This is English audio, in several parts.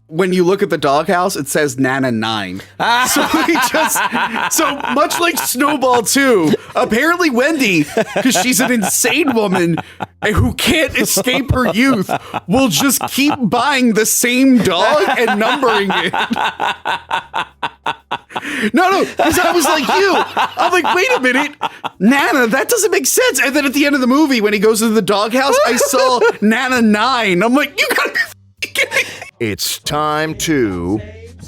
when you look at the doghouse, it says Nana 9. So much like Snowball 2, apparently Wendy, because she's an insane woman who can't escape her youth, will just keep buying the same dog and numbering it. No, because I was like you. I'm like, wait a minute, Nana, that doesn't make sense. And then at the end of the movie, when he goes to the doghouse, I saw Nana 9. I'm like, you gotta be kidding me. It's time to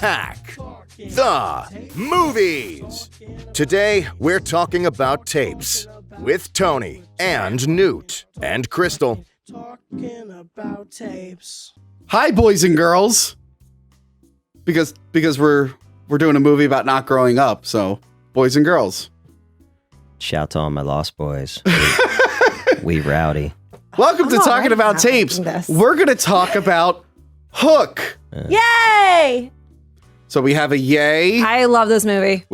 hack the movies. Today, we're talking about tapes with Tony and Newt and Crystal. Talking about tapes. Hi, boys and girls. Because we're doing a movie about not growing up, so boys and girls. Shout to all my lost boys. We rowdy. Welcome to I'm Talking already About Tapes. having this. We're going to talk about Hook. Yay! So we have a yay. I love this movie.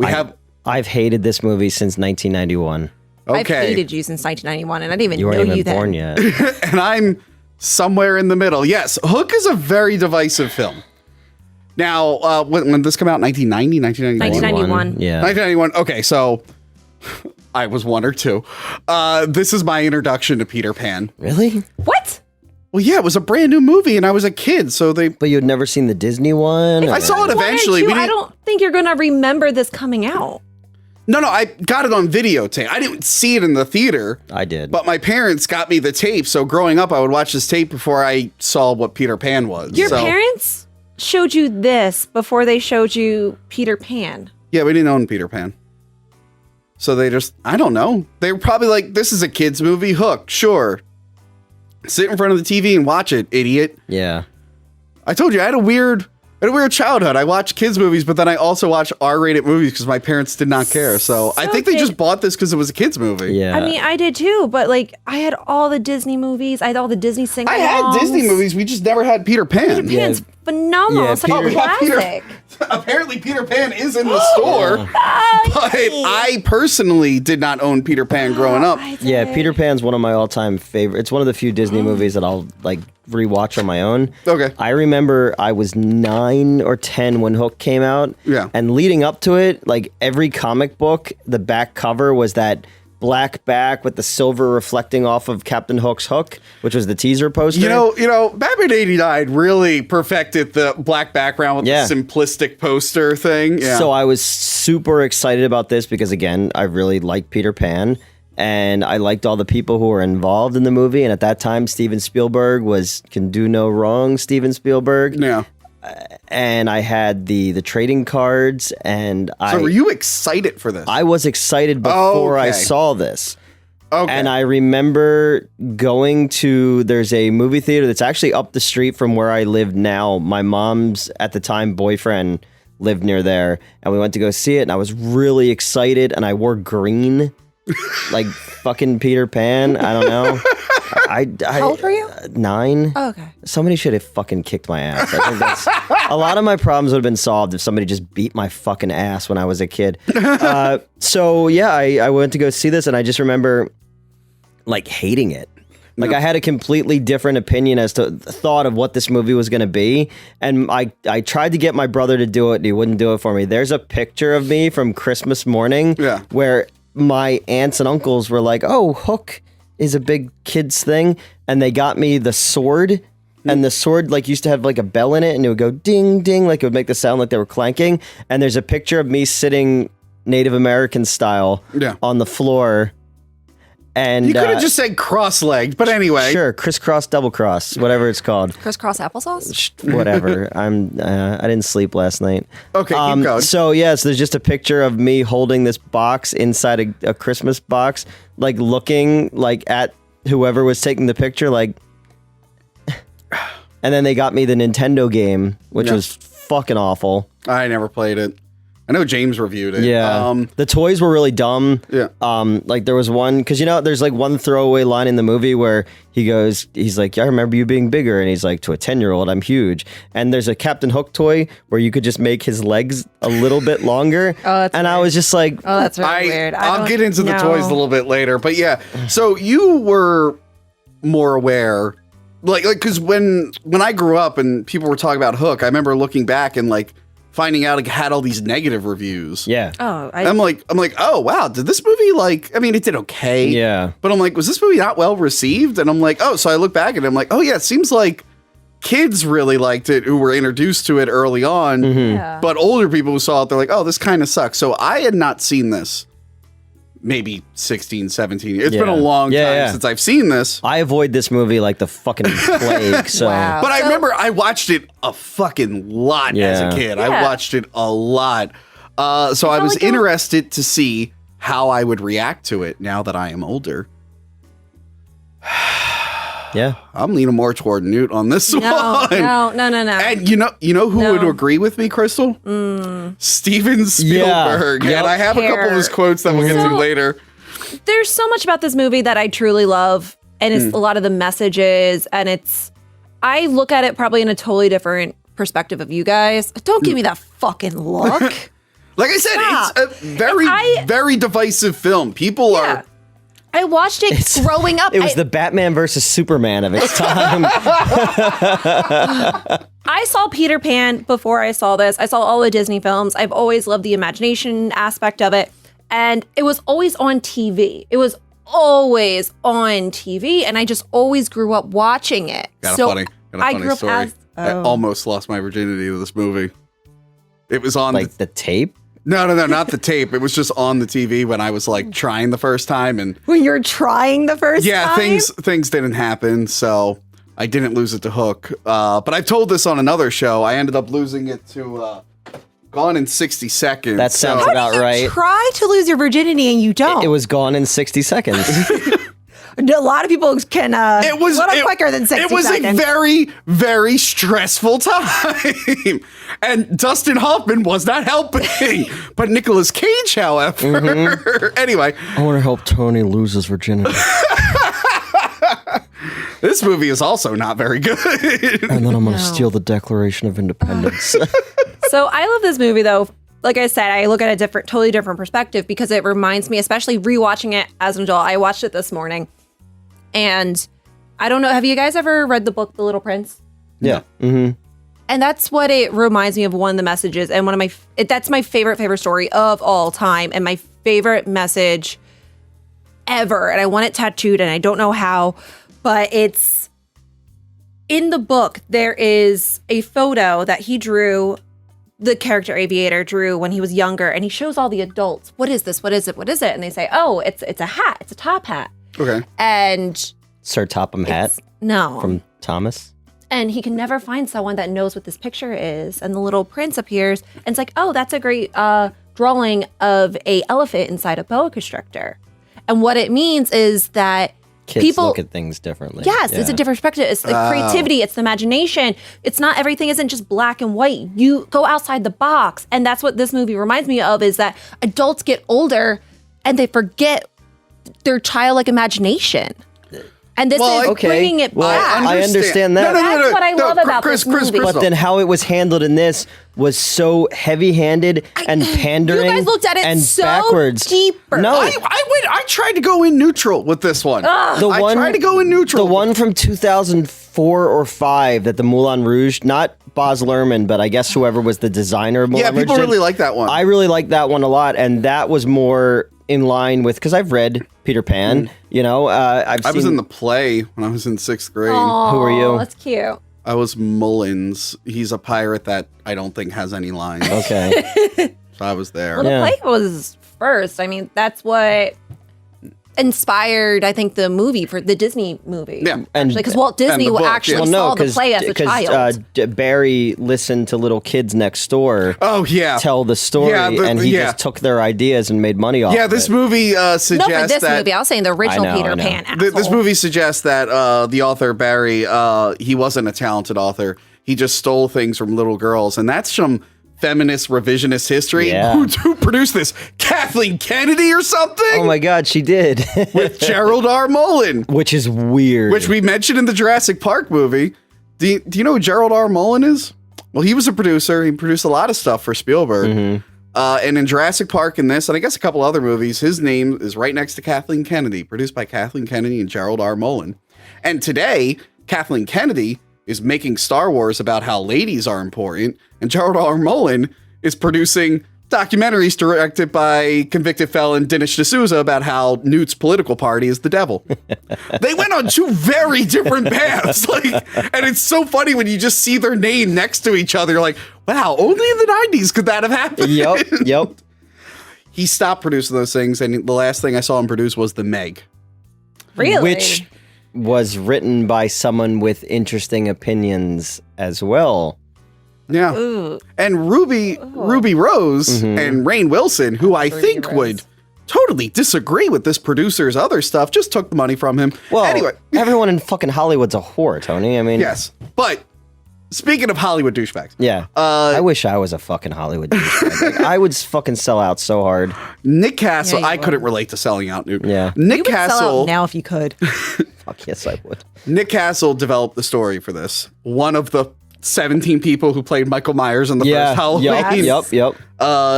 I've hated this movie since 1991. I've Okay. hated you since 1991, and I didn't even You know weren't you even then. born yet. And I'm somewhere in the middle. Yes, Hook is a very divisive film. Now, when did this come out? 1990, 1991? 1991. Yeah. 1991. Okay, so I was 1 or 2. This is my introduction to Peter Pan. Really? What? Well, yeah, it was a brand new movie, and I was a kid, so they. But you had never seen the Disney one? I saw it eventually. One or two, We I didn't- don't think you're going to remember this coming out. No, I got it on videotape. I didn't see it in the theater. I did. But my parents got me the tape, so growing up, I would watch this tape before I saw what Peter Pan was. Your So- parents showed you this before they showed you Peter Pan. Yeah, we didn't own Peter Pan. So they just, I don't know. They were probably like, this is a kid's movie, Hook, sure. Sit in front of the TV and watch it, idiot. Yeah. I told you, I had a weird childhood. I watched kids' movies, but then I also watched R-rated movies because my parents did not care. So I So think they did- just bought this because it was a kid's movie. Yeah. I mean, I did too, but like, I had all the Disney movies. I had all the Disney sing-alongs. I had Disney movies. We just never had Peter Pan. Peter Pan's phenomenal. Yeah, Such Peter- a we have Peter- classic. Apparently, Peter Pan is in the store, but Oh, I personally did not own Peter Pan growing up. I did. Yeah, Peter Pan's one of my all-time favorite. It's one of the few Disney movies that I'll like rewatch on my own. Okay. I remember I was 9 or 10 when Hook came out. Yeah. And leading up to it, like every comic book, the back cover was that black back with the silver reflecting off of Captain Hook's hook, which was the teaser poster. You know, Batman '89 really perfected the black background with Yeah. the simplistic poster thing. Yeah. So I was super excited about this because, again, I really liked Peter Pan. And I liked all the people who were involved in the movie. And at that time, Steven Spielberg can do no wrong, Steven Spielberg. yeah. And I had the trading cards, and So were you excited for this? I was excited before I Okay. saw this. Okay. And I remember going to, there's a movie theater that's actually up the street from where I live now. My mom's, at the time, boyfriend lived near there, and we went to go see it, and I was really excited, and I wore green, like fucking Peter Pan. I don't know. How old were you? 9. Oh, okay. Somebody should have fucking kicked my ass. I think that's a lot of my problems would have been solved if somebody just beat my fucking ass when I was a kid. So yeah, I went to go see this, and I just remember like hating it. Like I had a completely different opinion as to the thought of what this movie was going to be, and I tried to get my brother to do it, and he wouldn't do it for me. There's a picture of me from Christmas morning, where my aunts and uncles were like, "Oh, Hook is a big kids thing," and they got me the sword. And the sword like used to have like a bell in it, and it would go ding ding, like it would make the sound like they were clanking. And there's a picture of me sitting Native American style on the floor. And you could have just said cross-legged, but anyway. Sure, crisscross, double cross, whatever it's called. Crisscross applesauce? Whatever. I didn't sleep last night. Okay, keep going. So yes, there's just a picture of me holding this box inside a Christmas box, like looking like at whoever was taking the picture, like. And then they got me the Nintendo game, which was fucking awful. I never played it. I know James reviewed it. Yeah. The toys were really dumb. Yeah. Like there was one, because there's like one throwaway line in the movie where he's like, "Yeah, I remember you being bigger," and he's like, "To a 10-year-old, I'm huge." And there's a Captain Hook toy where you could just make his legs a little bit longer. And I was just like, "Oh, that's really weird." I'll get into the toys a little bit later, but yeah. So you were more aware like because when I grew up and people were talking about Hook, I remember looking back and like finding out it had all these negative reviews. Yeah. Oh, I'm like, oh wow, did this movie like? I mean, it did okay. Yeah. But I'm like, was this movie not well received? And I'm like, oh, so I look back and I'm like, oh yeah, it seems like kids really liked it who were introduced to it early on. Yeah. But older people who saw it, they're like, oh, this kind of sucks. So I had not seen this. Maybe 16, 17. It's been a long time since I've seen this. I avoid this movie like the fucking plague. So, Wow. But I remember I watched it a fucking lot as a kid. I Yeah. watched it a lot. So I was like it was- interested to see how I would react to it now that I am older. yeah. I'm leaning more toward Newt on this one. No. And you know who would agree with me, Crystal? Steven Spielberg. Yeah. And I have a couple of his quotes that we'll get to later. There's so much about this movie that I truly love, and it's a lot of the messages, and I look at it probably in a totally different perspective of you guys. Don't give me that fucking look. Like I said, Stop. it's a very divisive film. People are... I watched it growing up. It was the Batman versus Superman of its time. I saw Peter Pan before I saw this. I saw all the Disney films. I've always loved the imagination aspect of it. And it was always on TV. It was always on TV. And I just always grew up watching it. Got a funny story. I almost lost my virginity to this movie. It was on Like the tape? No, not the tape. It was just on the TV when I was like trying the first time, and when you're trying the first time? things didn't happen, so I didn't lose it to Hook. But I've told this on another show. I ended up losing it to Gone in 60 Seconds. That sounds about right. Try to lose your virginity and you don't. It was gone in 60 seconds. A lot of people can It was a little quicker than 60 It was seconds. a very, very stressful time. And Dustin Hoffman was not helping. But Nicolas Cage, however. Anyway. I want to help Tony lose his virginity. This movie is also not very good. And then I'm going to steal the Declaration of Independence. So I love this movie, though. Like I said, I look at a totally different perspective because it reminds me, especially rewatching it as an adult. I watched it this morning, and I don't know. Have you guys ever read the book, The Little Prince? Yeah. Mm-hmm. And that's what it reminds me of. One of the messages, and that's my favorite story of all time, and my favorite message ever. And I want it tattooed, and I don't know how, but it's in the book. There is a photo that he drew. The character Aviator drew when he was younger, and he shows all the adults, what is this? What is it? What is it? And they say, oh, it's a hat. It's a top hat. Okay. And Sir Topham Hatt no. from Thomas. And he can never find someone that knows what this picture is. And the little prince appears, and it's like, oh, that's a great drawing of a elephant inside a boa constrictor. And what it means is that Kids people look at things differently. Yes, it's a different perspective. It's the creativity, it's the imagination. It's not everything isn't just black and white. You go outside the box. And that's what this movie reminds me of, is that adults get older and they forget their childlike imagination. And this is bringing it back. I understand that. That's what I love about this movie. But then how it was handled in this was so heavy-handed and pandering. You guys looked at it and so backwards. deeper. No, I tried to go in neutral with this one. I tried to go in neutral. The one from 2004 or 5 that the Moulin Rouge, not Baz Luhrmann, but I guess whoever was the designer of Moulin Rouge. Yeah, people really like that one. I really like that one a lot, and that was more in line with, because I've read Peter Pan, you know. I was in the play when I was in 6th grade. Aw, Who are you? That's cute. I was Mullins. He's a pirate that I don't think has any lines. Okay. So I was there. Well, the play was first. I mean, that's what inspired, I think, the movie for the Disney movie. Yeah. Because Walt Disney book, actually saw the play as a child. Barry listened to little kids next door. Oh yeah, tell the story, and he just took their ideas and made money off. Yeah, this movie suggests no, for this that movie, I was saying the original Peter Pan. This movie suggests that the author Barry, he wasn't a talented author. He just stole things from little girls, and that's some feminist revisionist history. Yeah. Who produced this? Kathleen Kennedy or something? Oh my God, she did. With Gerald R. Mullen. Which is weird. Which we mentioned in the Jurassic Park movie. Do you know who Gerald R. Mullen is? Well, he was a producer. He produced a lot of stuff for Spielberg. Mm-hmm. And in Jurassic Park and this, and I guess a couple other movies, his name is right next to Kathleen Kennedy, produced by Kathleen Kennedy and Gerald R. Mullen. And today, Kathleen Kennedy is making Star Wars about how ladies are important, and Gerald R. Mullen is producing documentaries directed by convicted felon Dinesh D'Souza about how Newt's political party is the devil. They went on two very different paths. And it's so funny when you just see their name next to each other. You're like, wow, only in the 90s could that have happened. Yep. He stopped producing those things, and the last thing I saw him produce was The Meg. Really? Which was written by someone with interesting opinions as well. Yeah. Ooh. And Ruby Rose and Rainn Wilson, who I think would totally disagree with this producer's other stuff, just took the money from him. Well, anyway, everyone in fucking Hollywood's a whore, Tony. I mean, yes. But speaking of Hollywood douchebags, yeah. I wish I was a fucking Hollywood douchebag. Like, I would fucking sell out so hard. Nick Castle, Yeah, you I couldn't relate to selling out, Newt. Yeah. Nick You would sell Castle. out now if you could. Fuck yes, I would. Nick Castle developed the story for this. One of the 17 people who played Michael Myers in the first Halloween. Yep.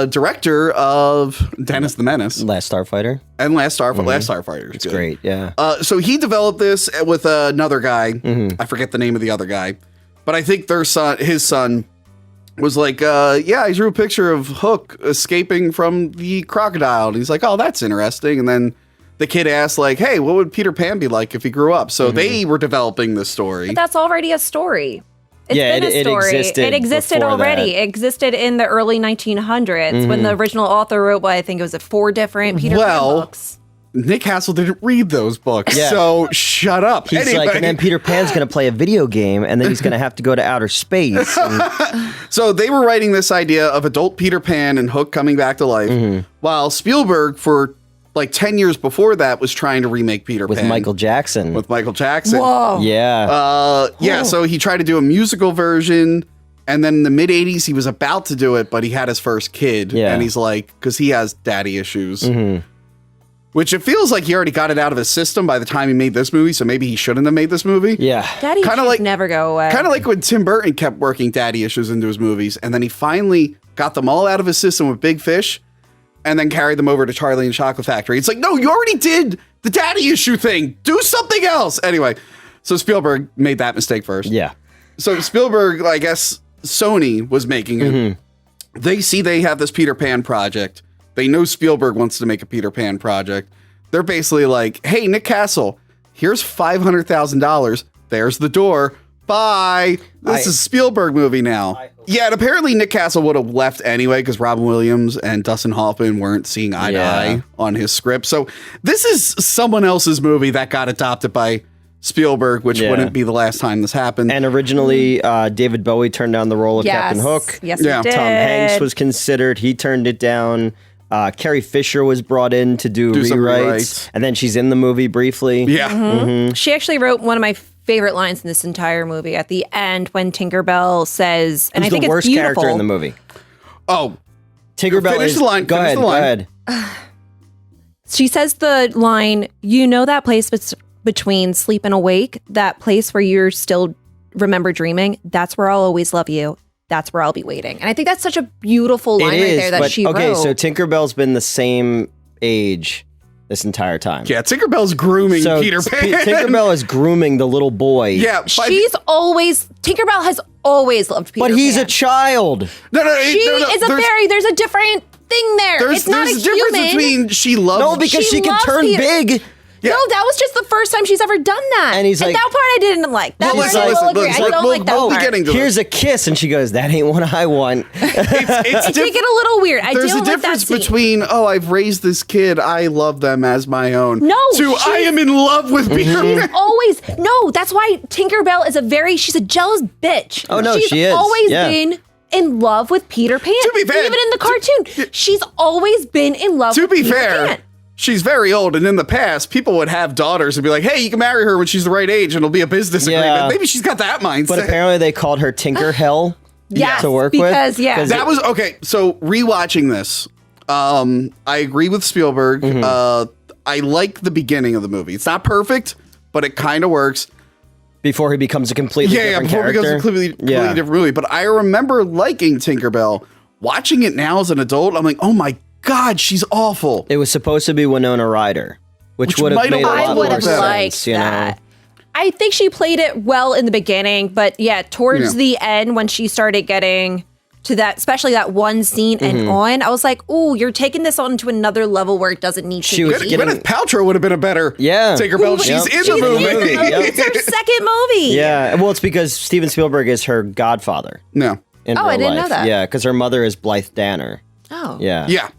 Director of Dennis the Menace Last Starfighter. and Last Starfighter. It's great, yeah. So he developed this with another guy. I forget the name of the other guy, but I think his son was like, I drew a picture of Hook escaping from the crocodile. And he's like, oh, that's interesting. And then the kid asked, like, hey, what would Peter Pan be like if he grew up? So they were developing this story. But that's already a story. It's Yeah, been a it story. existed It existed before already. that. It existed in the early 1900s when the original author wrote, I think it was 4 different Peter Pan books. Nick Castle didn't read those books, Yeah. so shut up. He's like, and then Peter Pan's going to play a video game, and then he's going to have to go to outer space. And, So they were writing this idea of adult Peter Pan and Hook coming back to life, while Spielberg, for like 10 years before that, was trying to remake Peter with Pan. Michael Jackson. With Michael Jackson. Whoa. Yeah. So he tried to do a musical version, and then in the mid 80s he was about to do it, but he had his first kid, Yeah. and he's like, because he has daddy issues, which it feels like he already got it out of his system by the time he made this movie, so maybe he shouldn't have made this movie. Yeah. Daddy Kinda issues like- never go away. Kind of like when Tim Burton kept working daddy issues into his movies, and then he finally got them all out of his system with Big Fish, and then carried them over to Charlie and the Chocolate Factory. It's like, no, you already did the daddy issue thing. Do something else. Anyway, so Spielberg made that mistake first. Yeah. So Spielberg, I guess Sony was making it. They see they have this Peter Pan project. They know Spielberg wants to make a Peter Pan project. They're basically like, hey, Nick Castle, here's $500,000. There's the door. Bye. This is a Spielberg movie now. Yeah, and apparently Nick Castle would have left anyway because Robin Williams and Dustin Hoffman weren't seeing eye to eye on his script. So this is someone else's movie that got adopted by Spielberg, which wouldn't be the last time this happened. And originally, David Bowie turned down the role of Captain Hook. Yes, Yeah. he did. Tom Hanks was considered. He turned it down. Carrie Fisher was brought in to do some rewrites. rewrites. And then she's in the movie briefly. Yeah. She actually wrote one of my favorite lines in this entire movie at the end when Tinkerbell says, and Who's I think the it's worst beautiful. character in the movie? Oh, Tinkerbell Finish is... the line, Go finish ahead, the go line. ahead. She says the line, you know that place between sleep and awake, that place where you're still remember dreaming, that's where I'll always love you. That's where I'll be waiting. And I think that's such a beautiful line It right is, there that but she okay, wrote. so Tinkerbell's been the same age this entire time. yeah. Tinkerbell's grooming So Peter Pan. Tinkerbell is grooming the little boy. Yeah. Tinkerbell has always loved Peter But he's Pan. a child. No, She is a fairy. There's a different thing there. It's not a there's difference human. between she loves. No, because she can loves turn Peter. big. Yeah. No, that was just the first time she's ever done that. And he's like- that part I didn't like. That Well, part listen, I will listen, agree. listen, I don't we'll- like that we'll be part. getting to Here's a kiss, and she goes, "That ain't what I want." It's I take it a little weird. I There's don't a like that difference scene. between, oh, I've raised this kid, I love them as my own. No, to I she's- am in love with Peter Pan. Always no. That's why Tinkerbell is she's a jealous bitch. Oh, no, she's she is. always Yeah. been in love with Peter Pan. To be fair- even in the cartoon, she's always been in love. To with be Peter fair, Pan. she's very old, and in the past, people would have daughters and be like, hey, you can marry her when she's the right age, and it'll be a business Yeah. agreement. Maybe she's got that mindset. But apparently, they called her Tinker Hell Yes, to work because with. yeah, that was okay. So rewatching this, I agree with Spielberg. I like the beginning of the movie. It's not perfect, but it kind of works. Before he becomes a completely different before it character. becomes a completely different movie. But I remember liking Tinkerbell. Watching it now as an adult, I'm like, oh my God, she's awful. It was supposed to be Winona Ryder, which would have might made have- a I lot would more have sense. liked You know? that. I think she played it well in the beginning, but yeah, towards the end when she started getting to that, especially that one scene and on, I was like, "Ooh, you're taking this on to another level where it doesn't need to." She was be. Gwyneth Paltrow would have been a better Tinkerbell. She's in She's the movie. It's her second movie. Yeah, well, it's because Steven Spielberg is her godfather. No. In Oh, real I didn't know life. that. Yeah, because her mother is Blythe Danner. Oh. Yeah. Yeah.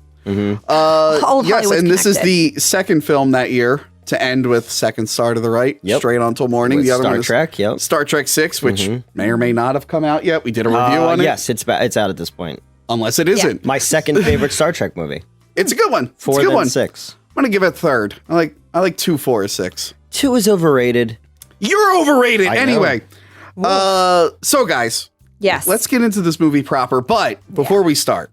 All Yes, Hollywood's and this is connected. the second film that year to end with Second Star to the Right, Yep. straight on till morning. With the other Star one is Trek, yep. Star Trek 6, which may or may not have come out yet. We did a review on it. Yes, it's out at this point. Unless it isn't. My second favorite Star Trek movie. It's a good one. It's a 4 good then one. 6. I'm gonna give it third. I like 2, 4, or 6. 2 is overrated. You're overrated. I know. Anyway. So guys, Yes. let's get into this movie proper. But before we start,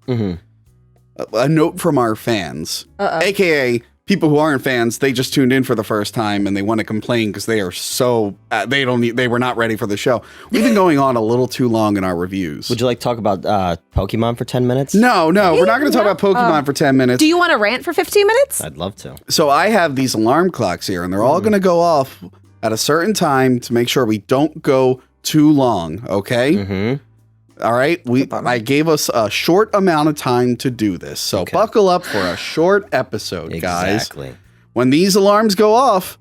a note from our fans, aka people who aren't fans. They just tuned in for the first time and they want to complain because they are so they were not ready for the show. We've been going on a little too long in our reviews. Would you like to talk about Pokemon for 10 minutes? No, we're not going to talk about Pokemon for 10 minutes. Do you want to rant for 15 minutes? I'd love to. So I have these alarm clocks here, and they're all going to go off at a certain time to make sure we don't go too long. Okay. All right. I gave us a short amount of time to do this, so buckle up for a short episode, guys. Exactly. When these alarms go off,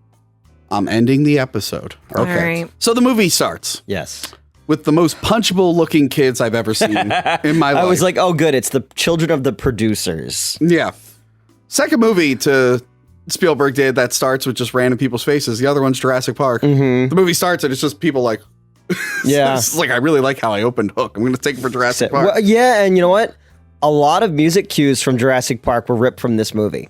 I'm ending the episode. Okay. All right. So the movie starts Yes. with the most punchable looking kids I've ever seen in my life. I was like, oh, good. It's the children of the producers. Yeah. Second movie to Spielberg did that starts with just random people's faces. The other one's Jurassic Park. The movie starts and it's just people like, Yeah. it's like, I really like how I opened Hook. I'm going to take it for Jurassic Park. Well, yeah, and you know what? A lot of music cues from Jurassic Park were ripped from this movie.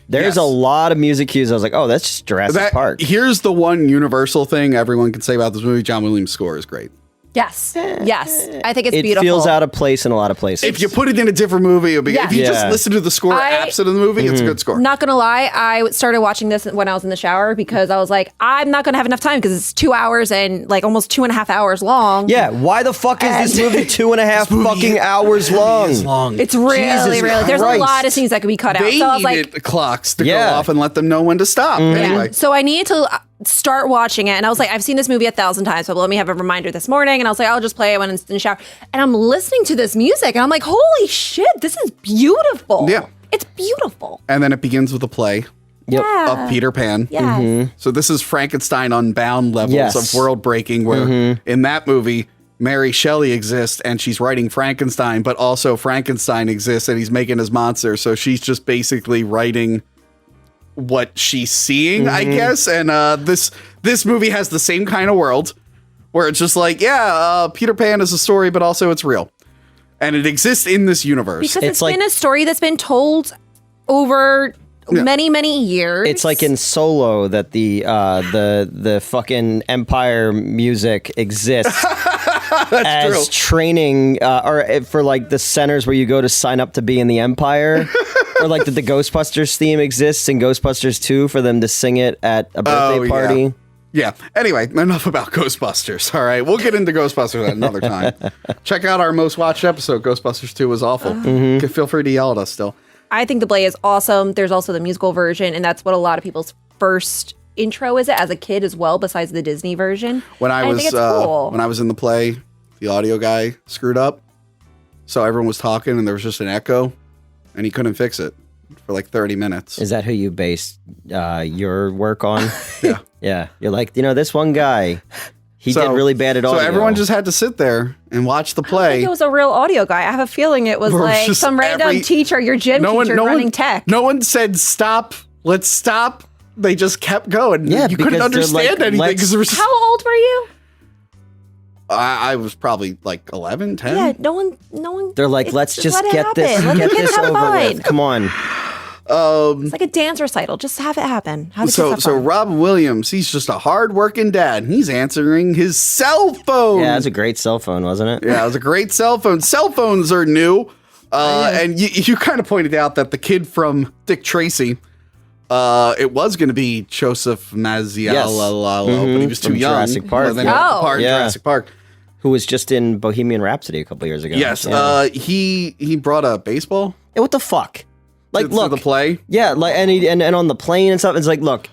There's Yes. a lot of music cues. I was like, oh, that's just Jurassic Park. Here's the one universal thing everyone can say about this movie. John Williams' score is great. Yes. Yes. I think it's It beautiful. feels out of place in a lot of places. If you put it in a different movie, it would be, Yes. if you Yeah. just listen to the score absent of the movie, it's a good score. Not gonna lie, I started watching this when I was in the shower because I was like, I'm not gonna have enough time because it's 2 hours and like almost 2.5 hours long. Yeah, why the fuck is this movie 2.5 movie fucking hours long? It's long. It's really, Jesus really. There's a Christ. lot of scenes that could be cut out. They So I was like, needed clocks to Yeah. go off and let them know when to stop. Anyway. so I needed to start watching it, and I was like, I've seen this movie 1,000 times, but let me have a reminder this morning. And I was like, I'll just play it when it's in the shower. And I'm listening to this music, and I'm like, holy shit, this is beautiful. Yeah. It's beautiful. And then it begins with a play Yeah. of Peter Pan. Yes. So this is Frankenstein Unbound levels Yes. of world breaking, where in that movie, Mary Shelley exists and she's writing Frankenstein, but also Frankenstein exists and he's making his monster. So she's just basically writing what she's seeing, I guess. And this movie has the same kind of world where it's just like, Peter Pan is a story, but also it's real. And it exists in this universe. Because It's it's like- been a story that's been told over many, many years. It's like in Solo that the fucking Empire music exists as training or for like the centers where you go to sign up to be in the Empire. Or like that the Ghostbusters theme exists in Ghostbusters 2 for them to sing it at a birthday party. Yeah. Anyway, enough about Ghostbusters. All right. We'll get into Ghostbusters at another time. Check out our most watched episode. Ghostbusters 2 was awful. Feel free to yell at us still. I think the play is awesome. There's also the musical version, and that's what a lot of people's first intro is it as a kid as well, besides the Disney version. When I And was think it's cool. when I was in the play, the audio guy screwed up. So everyone was talking and there was just an echo and he couldn't fix it for like 30 minutes. Is that who you based your work on? Yeah. Yeah. You're like, this one guy, he So- did really bad at all. So everyone just had to sit there and watch the I think play. it was a real audio guy. I have a feeling it was Where it's like just some random teacher, your gym teacher running tech. No one said stop. Let's stop. They just kept going. Yeah, you couldn't because they're understand like, anything because there was just, How old were you? I was probably like 11, 10. Yeah, no one. They're like, it's- let's just let it get this, happen. Let get the kids this have over fun. with. Come on. It's like a dance recital. Just have it happen. Have the kids So have fun. Robin Williams, he's just a hard-working dad. And he's answering his cell phone. Yeah, that's a great cell phone, wasn't it? Yeah, it was a great cell phone. Cell phones are new. And you kind of pointed out that the kid from Dick Tracy, it was going to be Joseph Mazzialalo, but he was too From young. Jurassic Park. Well, then Oh. the part in Yeah. Jurassic Park. Who was just in Bohemian Rhapsody a couple years ago. Yes, Yeah. he brought a baseball Hey, what the fuck? Like, to look, the play. yeah, like, and on the plane and stuff, it's like, look,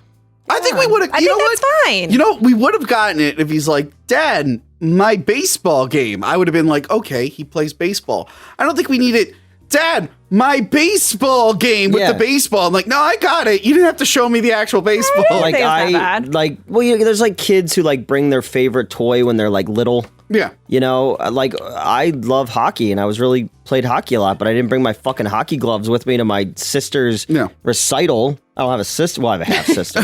I think we would have. I think that's fine. You know, we would have gotten it if he's like, Dad, my baseball game. I would have been like, okay, he plays baseball. I don't think we need it. Dad, my baseball game with the baseball. I'm like, no, I got it. You didn't have to show me the actual baseball. think it's that bad. There's like kids who like bring their favorite toy when they're like little. Yeah. You know, like I love hockey and I was really played hockey a lot, but I didn't bring my fucking hockey gloves with me to my sister's recital. I don't have a sister. Well, I have a half sister,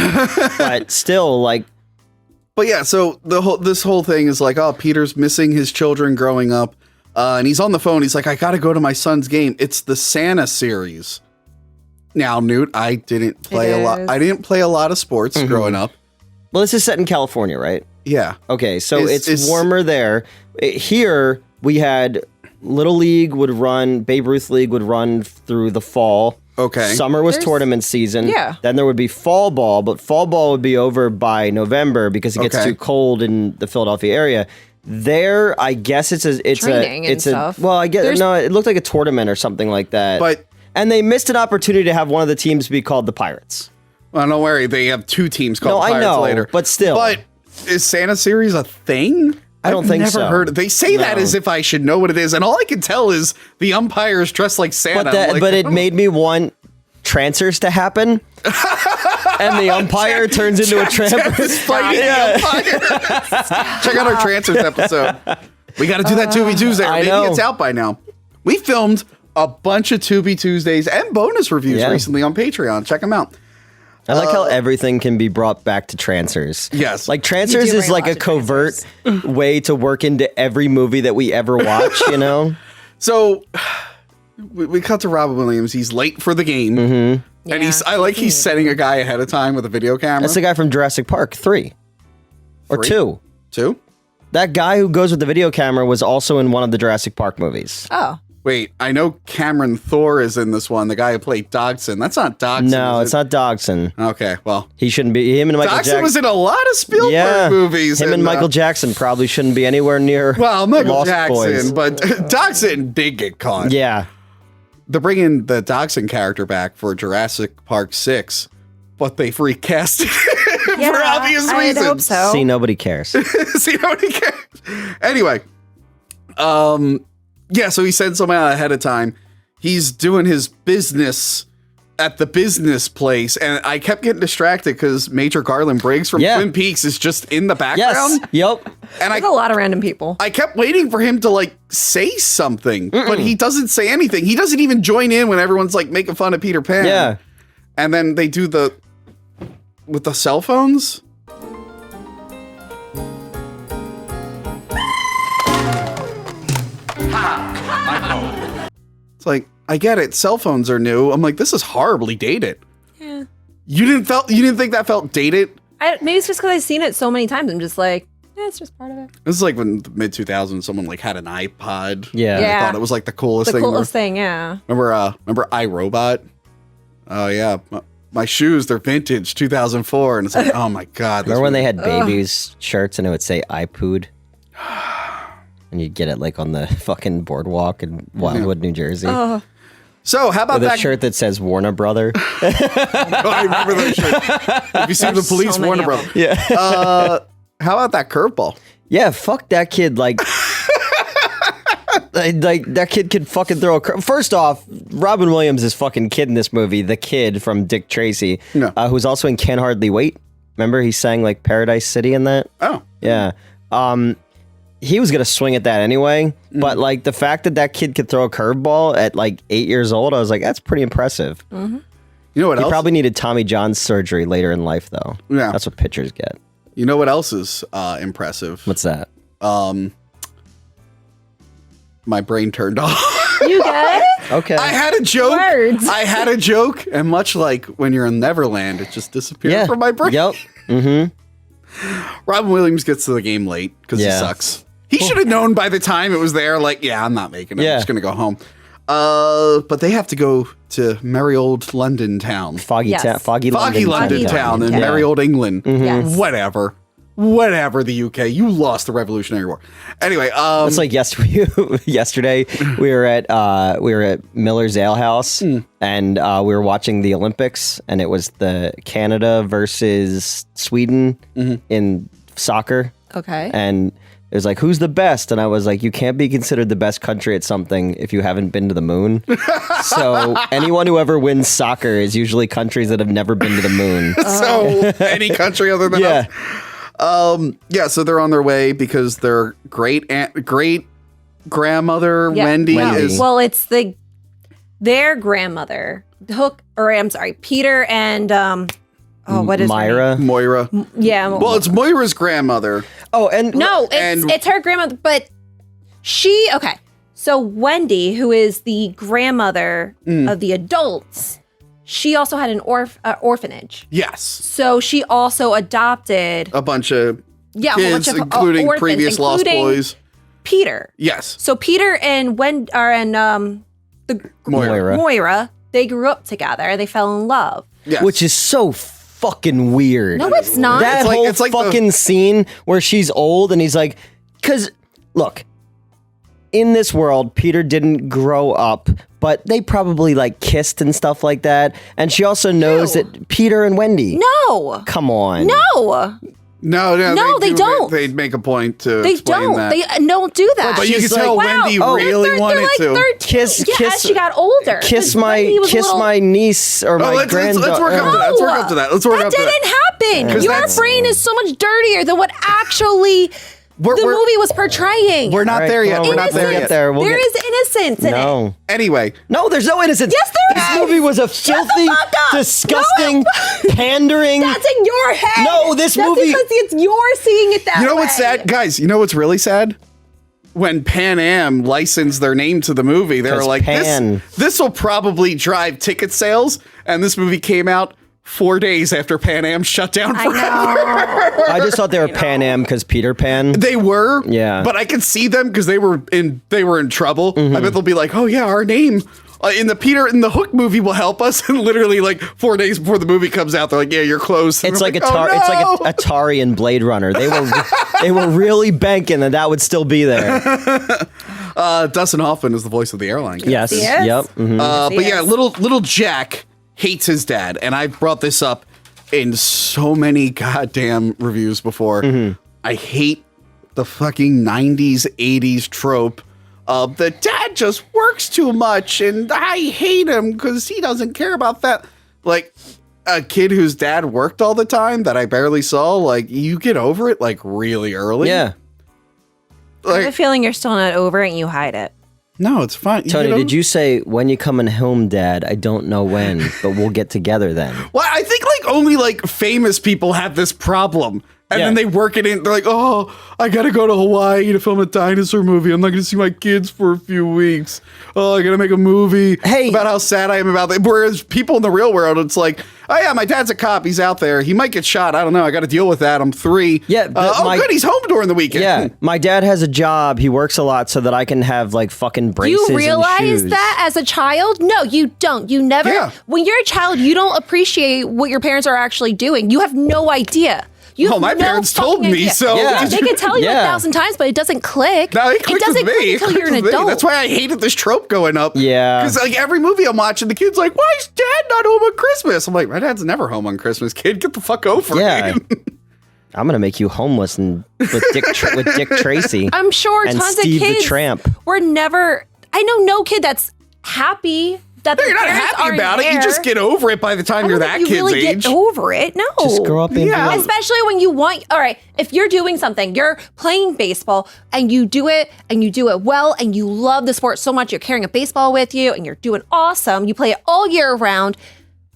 but still like. But yeah, so this whole thing is like, oh, Peter's missing his children growing up. And he's on the phone. He's like, I got to go to my son's game. It's the Santa series. Now, Newt, I didn't play a lot. I didn't play a lot of sports growing up. Well, this is set in California, right? Yeah. Okay, so it's warmer there. Here, we had Little League would run, Babe Ruth League would run through the fall. Okay. Summer was tournament season. Yeah. Then there would be fall ball, but fall ball would be over by November because it gets too cold in the Philadelphia area. There, I guess it's training and stuff. Well, I guess it looked like a tournament or something like that. And they missed an opportunity to have one of the teams be called the Pirates. Well, don't worry, they have two teams called the Pirates later. But still. But is Santa series a thing? I don't think so. I've never heard. They say that as if I should know what it is, and all I can tell is the umpires dress like Santa. But it made me want transfers to happen. And the umpire turns into a tramper. Check out our transfers episode. We got to do that Tubi Tuesday. Maybe it's out by now. We filmed a bunch of Tubi Tuesdays and bonus reviews recently on Patreon. Check them out. I like how everything can be brought back to transfers. Yes. Like transfers is like a covert way to work into every movie that we ever watch, you know? So we cut to Robin Williams. He's late for the game. And he's setting a guy ahead of time with a video camera. That's the guy from Jurassic Park 3. Or 2. 2? That guy who goes with the video camera was also in one of the Jurassic Park movies. Oh. Wait, I know Cameron Thor is in this one. The guy who played Dodgson. That's not Dodgson. No, it's not Dodgson. Okay, well. He shouldn't be. Him and Michael Jackson. Dodgson was in a lot of Spielberg movies. Him and Michael Jackson probably shouldn't be anywhere near Michael Lost Jackson, Boys. but Dodgson did get caught. Yeah. They're bringing the Dodgson character back for Jurassic Park 6, but they've recasted him for obvious reasons. I hope so. See, nobody cares. See, nobody cares. Anyway, so he sends someone out ahead of time. He's doing his business at the business place, and I kept getting distracted because Major Garland Briggs from Twin Peaks is just in the background. Yes. Yep. And There's a lot of random people. I kept waiting for him to like say something, but he doesn't say anything. He doesn't even join in when everyone's like making fun of Peter Pan. Yeah. And then they do with the cell phones. It's like, I get it. Cell phones are new. I'm like, this is horribly dated. Yeah. You didn't think that felt dated? Maybe it's just because I've seen it so many times. I'm just like, it's just part of it. This is like when the mid 2000s, someone like had an iPod. Yeah. And I thought it was like the coolest thing. The coolest thing, yeah. Remember iRobot? Oh yeah. My shoes, they're vintage, 2004. And it's like, oh my God. Remember when they had babies' shirts and it would say I pooed? And you'd get it like on the fucking boardwalk in Wildwood, New Jersey. So how about With that a shirt that says Warner Brother? I remember that shirt. If you see the police, so many Warner of Brothers. them. Yeah. How about that curveball? Yeah, fuck that kid. Like, like that kid could fucking throw a curve. First off, Robin Williams is fucking kid in this movie. The kid from Dick Tracy, who's also in Can't Hardly Wait. Remember he sang like Paradise City in that? Oh. Yeah. He was going to swing at that anyway. But like the fact that kid could throw a curveball at like 8 years old, I was like, that's pretty impressive. You know what else? He probably needed Tommy John surgery later in life though. Yeah. That's what pitchers get. You know what else is impressive? What's that? My brain turned off. You get it? Okay. I had a joke. Words. I had a joke, and much like when you're in Neverland, it just disappeared from my brain. Yep. Robin Williams gets to the game late because he sucks. He should have known by the time it was there, like, I'm not making it. I'm just going to go home. But they have to go to merry old London town. Foggy London town in merry old England. Yes. Whatever. Whatever, the UK, you lost the Revolutionary War. Anyway, It's like yesterday we were at Miller's Ale House and we were watching the Olympics, and it was the Canada versus Sweden in soccer. Okay. And it was like, who's the best? And I was like, you can't be considered the best country at something if you haven't been to the moon. So anyone who ever wins soccer is usually countries that have never been to the moon. so any country other than us. So they're on their way because their great grandmother Wendy is. Well, it's their grandmother, Peter and what is her name? Moira. Yeah. Well, it's Moira's grandmother. Oh, and no, it's her grandmother, but so Wendy, who is the grandmother of the adults, she also had an orphanage. Yes. So she also adopted a bunch of kids, including orphans, previous Lost Boys. Peter. Yes. So Peter and Moira, they grew up together and they fell in love. Yes. which is so fucking weird. No, it's not. That whole fucking scene where she's old and he's like, because look, in this world, Peter didn't grow up, but they probably like kissed and stuff like that. And she also knows that Peter and Wendy. No. Come on. No. No, they don't. They'd make a point to They explain don't. that. They don't do that. But you can tell Wendy really wanted to. 13. Kiss, as she got older. Kiss 'Cause my Wendy was a little- my niece or my granddaughter. Let's work up to that. Let's work up to that. That didn't happen. Your brain is so much dirtier than what actually the movie was portraying. We're not there yet. well, We're not there yet. There is innocence in it. Anyway. No, there's no innocence. Yes, there is. This movie was a filthy, disgusting, pandering. That's in your head. No, this movie. That's because you're seeing it that way. You know what's sad? Guys, you know what's really sad? When Pan Am licensed their name to the movie, they were like, this will probably drive ticket sales. And this movie came out 4 days after Pan Am shut down forever. I just thought they were Pan Am because Peter Pan. They were, yeah. But I could see them because they were in trouble. I bet they'll be like, oh yeah, our name in the Hook movie will help us. And literally like 4 days before the movie comes out, they're like, yeah, you're close. And It's like oh, no! It's like Atari and Blade Runner. They were really banking that would still be there. Dustin Hoffman is the voice of the airline. Yes. Yep. Mm-hmm. But yeah, little Jack hates his dad, and I've brought this up in so many goddamn reviews before. I hate the fucking 90s, 80s trope of the dad just works too much, and I hate him because he doesn't care about that. Like, a kid whose dad worked all the time that I barely saw, like, you get over it, like, really early. Yeah. I have a feeling you're still not over it and you hide it. No, it's fine. Tony, did you say, when you coming home, Dad? I don't know when, but we'll get together then. Well, I think like only like famous people have this problem. And then they work it in. They're like, oh, I got to go to Hawaii to film a dinosaur movie. I'm not going to see my kids for a few weeks. Oh, I got to make a movie about how sad I am about that. Whereas people in the real world, it's like, oh, yeah, my dad's a cop. He's out there. He might get shot. I don't know. I got to deal with that. I'm 3. Yeah. Good. He's home during the weekend. Yeah. My dad has a job. He works a lot so that I can have like fucking braces. You realize and shoes. that as a child? No, you don't. You never. Yeah. When you're a child, you don't appreciate what your parents are actually doing. You have no idea. My parents told me, so they can tell you 1,000 times, but it doesn't click. No, it doesn't with me. click until you're an adult. That's why I hated this trope going up. Yeah, because like every movie I'm watching, the kid's like, "Why is Dad not home on Christmas?" I'm like, "My dad's never home on Christmas, kid. Get the fuck over it." I'm gonna make you homeless and with Dick Tracy. I'm sure and tons Steve of kids the Tramp. were never. I know no kid that's happy. That you're not happy about it. You just get over it by the time you're that kid's really age. Get over it. No. Just grow up and Especially when you want. All right, if you're doing something, you're playing baseball and you do it well and you love the sport so much, you're carrying a baseball with you and you're doing awesome. You play it all year round.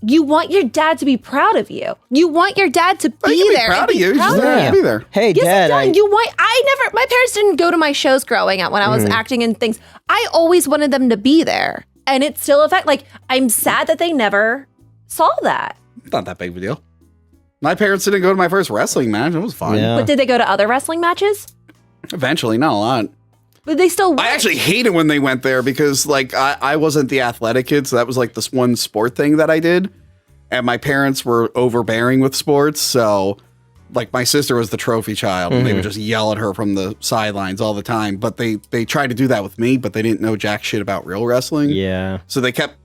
You want your dad to be proud of you. You want your dad to be there. Proud of you. Just of be there. Hey, yes, Dad. My parents didn't go to my shows growing up when I was acting in things. I always wanted them to be there. And it's still I'm sad that they never saw that. It's not that big of a deal. My parents didn't go to my first wrestling match. It was fine. Yeah. But did they go to other wrestling matches? Eventually, not a lot. But they still went. I actually hated when they went there because I wasn't the athletic kid, so that was like this one sport thing that I did. And my parents were overbearing with sports, so like my sister was the trophy child, and they would just yell at her from the sidelines all the time. But they tried to do that with me, but they didn't know jack shit about real wrestling. Yeah. So they kept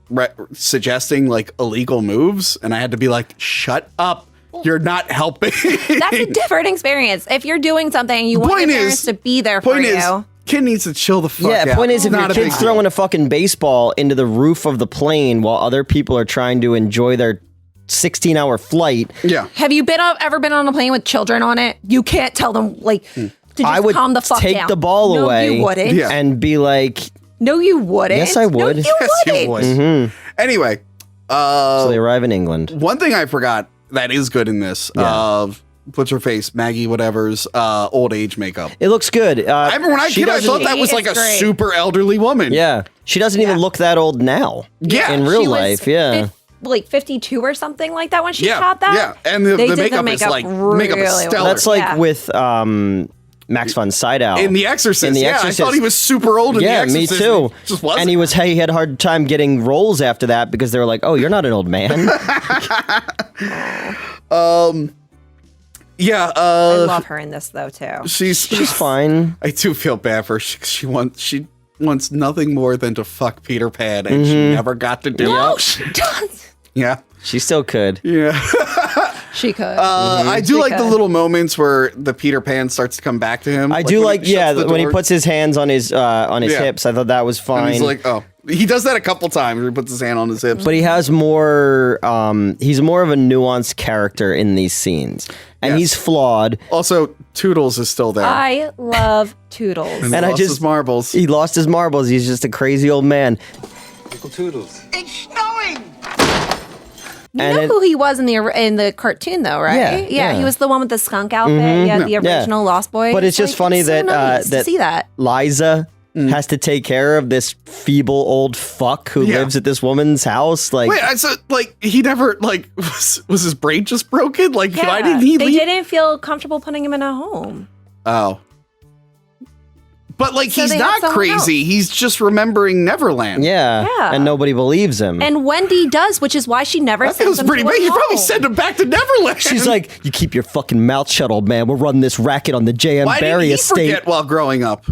suggesting like illegal moves, and I had to be like, "Shut up! You're not helping." That's a different experience. If you're doing something, you want Point your parents is- to be there for Point you. is, kid needs to chill the fuck out. Yeah, point is, if your Not a big kid's deal. throwing a fucking baseball into the roof of the plane while other people are trying to enjoy their 16-hour flight, Yeah. Have you ever been on a plane with children on it? You can't tell them like to just I would calm the fuck take down. the ball No, away you wouldn't. Yeah. and be like, No, you wouldn't. Yes, I would. No, you Yes, you wouldn't. would. Anyway, so they arrive in England. one thing I forgot that is good in this of what's her face, Maggie, whatever's old age makeup. It looks good. I remember when I was a she kid, I doesn't- thought that was like a It's great. super elderly woman. Yeah, she doesn't even look that old now. Yeah. in real She was life, yeah. like 52 or something like that when she Yeah, shot that. yeah. And the They did makeup is, like, makeup is really stellar. well. That's like Yeah. with Max von Sydow. In The Exorcist. In The Yeah, Exorcist. I thought he was super old in Yeah, The me Exorcist. too. Just wasn't. And he had a hard time getting roles after that because they were like, "Oh, you're not an old man." Yeah, I love her in this though too. She's fine. I do feel bad for her. She wants nothing more than to fuck Peter Pan, and she never got to do No, it. she does. Yeah, She still could. yeah. She could. I do She like the could. little moments where the Peter Pan starts to come back to him. I do when like, he shuts the when he door, puts his hands on his Yeah. hips. I thought that was and fine. he's like, oh, he does that a couple times. Where he puts his hand on his hips. But he has more. He's more of a nuanced character in these scenes, and Yes. he's flawed. Also, Toodles is still there. I love Toodles. and I lost just- his marbles. He lost his marbles. He's just a crazy old man. You And know it- who he was in the cartoon though, right? Yeah, yeah. He was the one with the skunk outfit. Yeah, the original Lost Boy. But it's just funny so that nice to that see that. Liza has to take care of this feeble old fuck who Yeah. lives at this woman's house. Like, Wait, I said like he never like was his brain just broken? Like why didn't he they leave? didn't feel comfortable putting him in a home. Oh. But like So he's they had not someone crazy. He's just remembering Neverland. yeah, Yeah. and nobody believes him. And Wendy does, which is why she never That sends feels him pretty to a big. You probably home. sent him back to Neverland. She's like, "You keep your fucking mouth shut, old man. We're running this racket on the J.M. why did Barry he estate." forget while growing up?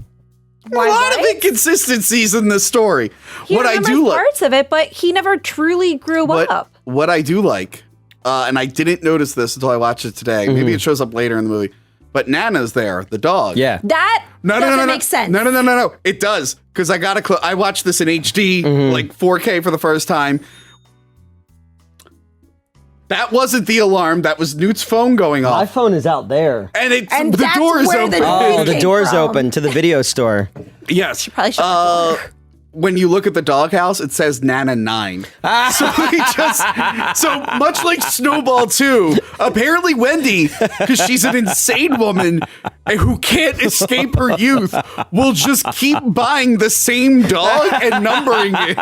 Why a lot of what? inconsistencies in this story. He what I remembers do like, parts of it, but he never truly grew up. what I do like, and I didn't notice this until I watched it today. Maybe it shows up later in the movie. But Nana's there, the dog. Yeah, That doesn't make sense. No. It does because I got I watched this in HD, like 4K for the first time. That wasn't the alarm. That was Newt's phone going my off, phone is out there. and And the that's door is where open. the Oh, Came the door's from. open to the video store. Yes. Probably should. When you look at the doghouse, it says Nana 9. So much like Snowball 2, apparently Wendy, because she's an insane woman who can't escape her youth, will just keep buying the same dog and numbering it.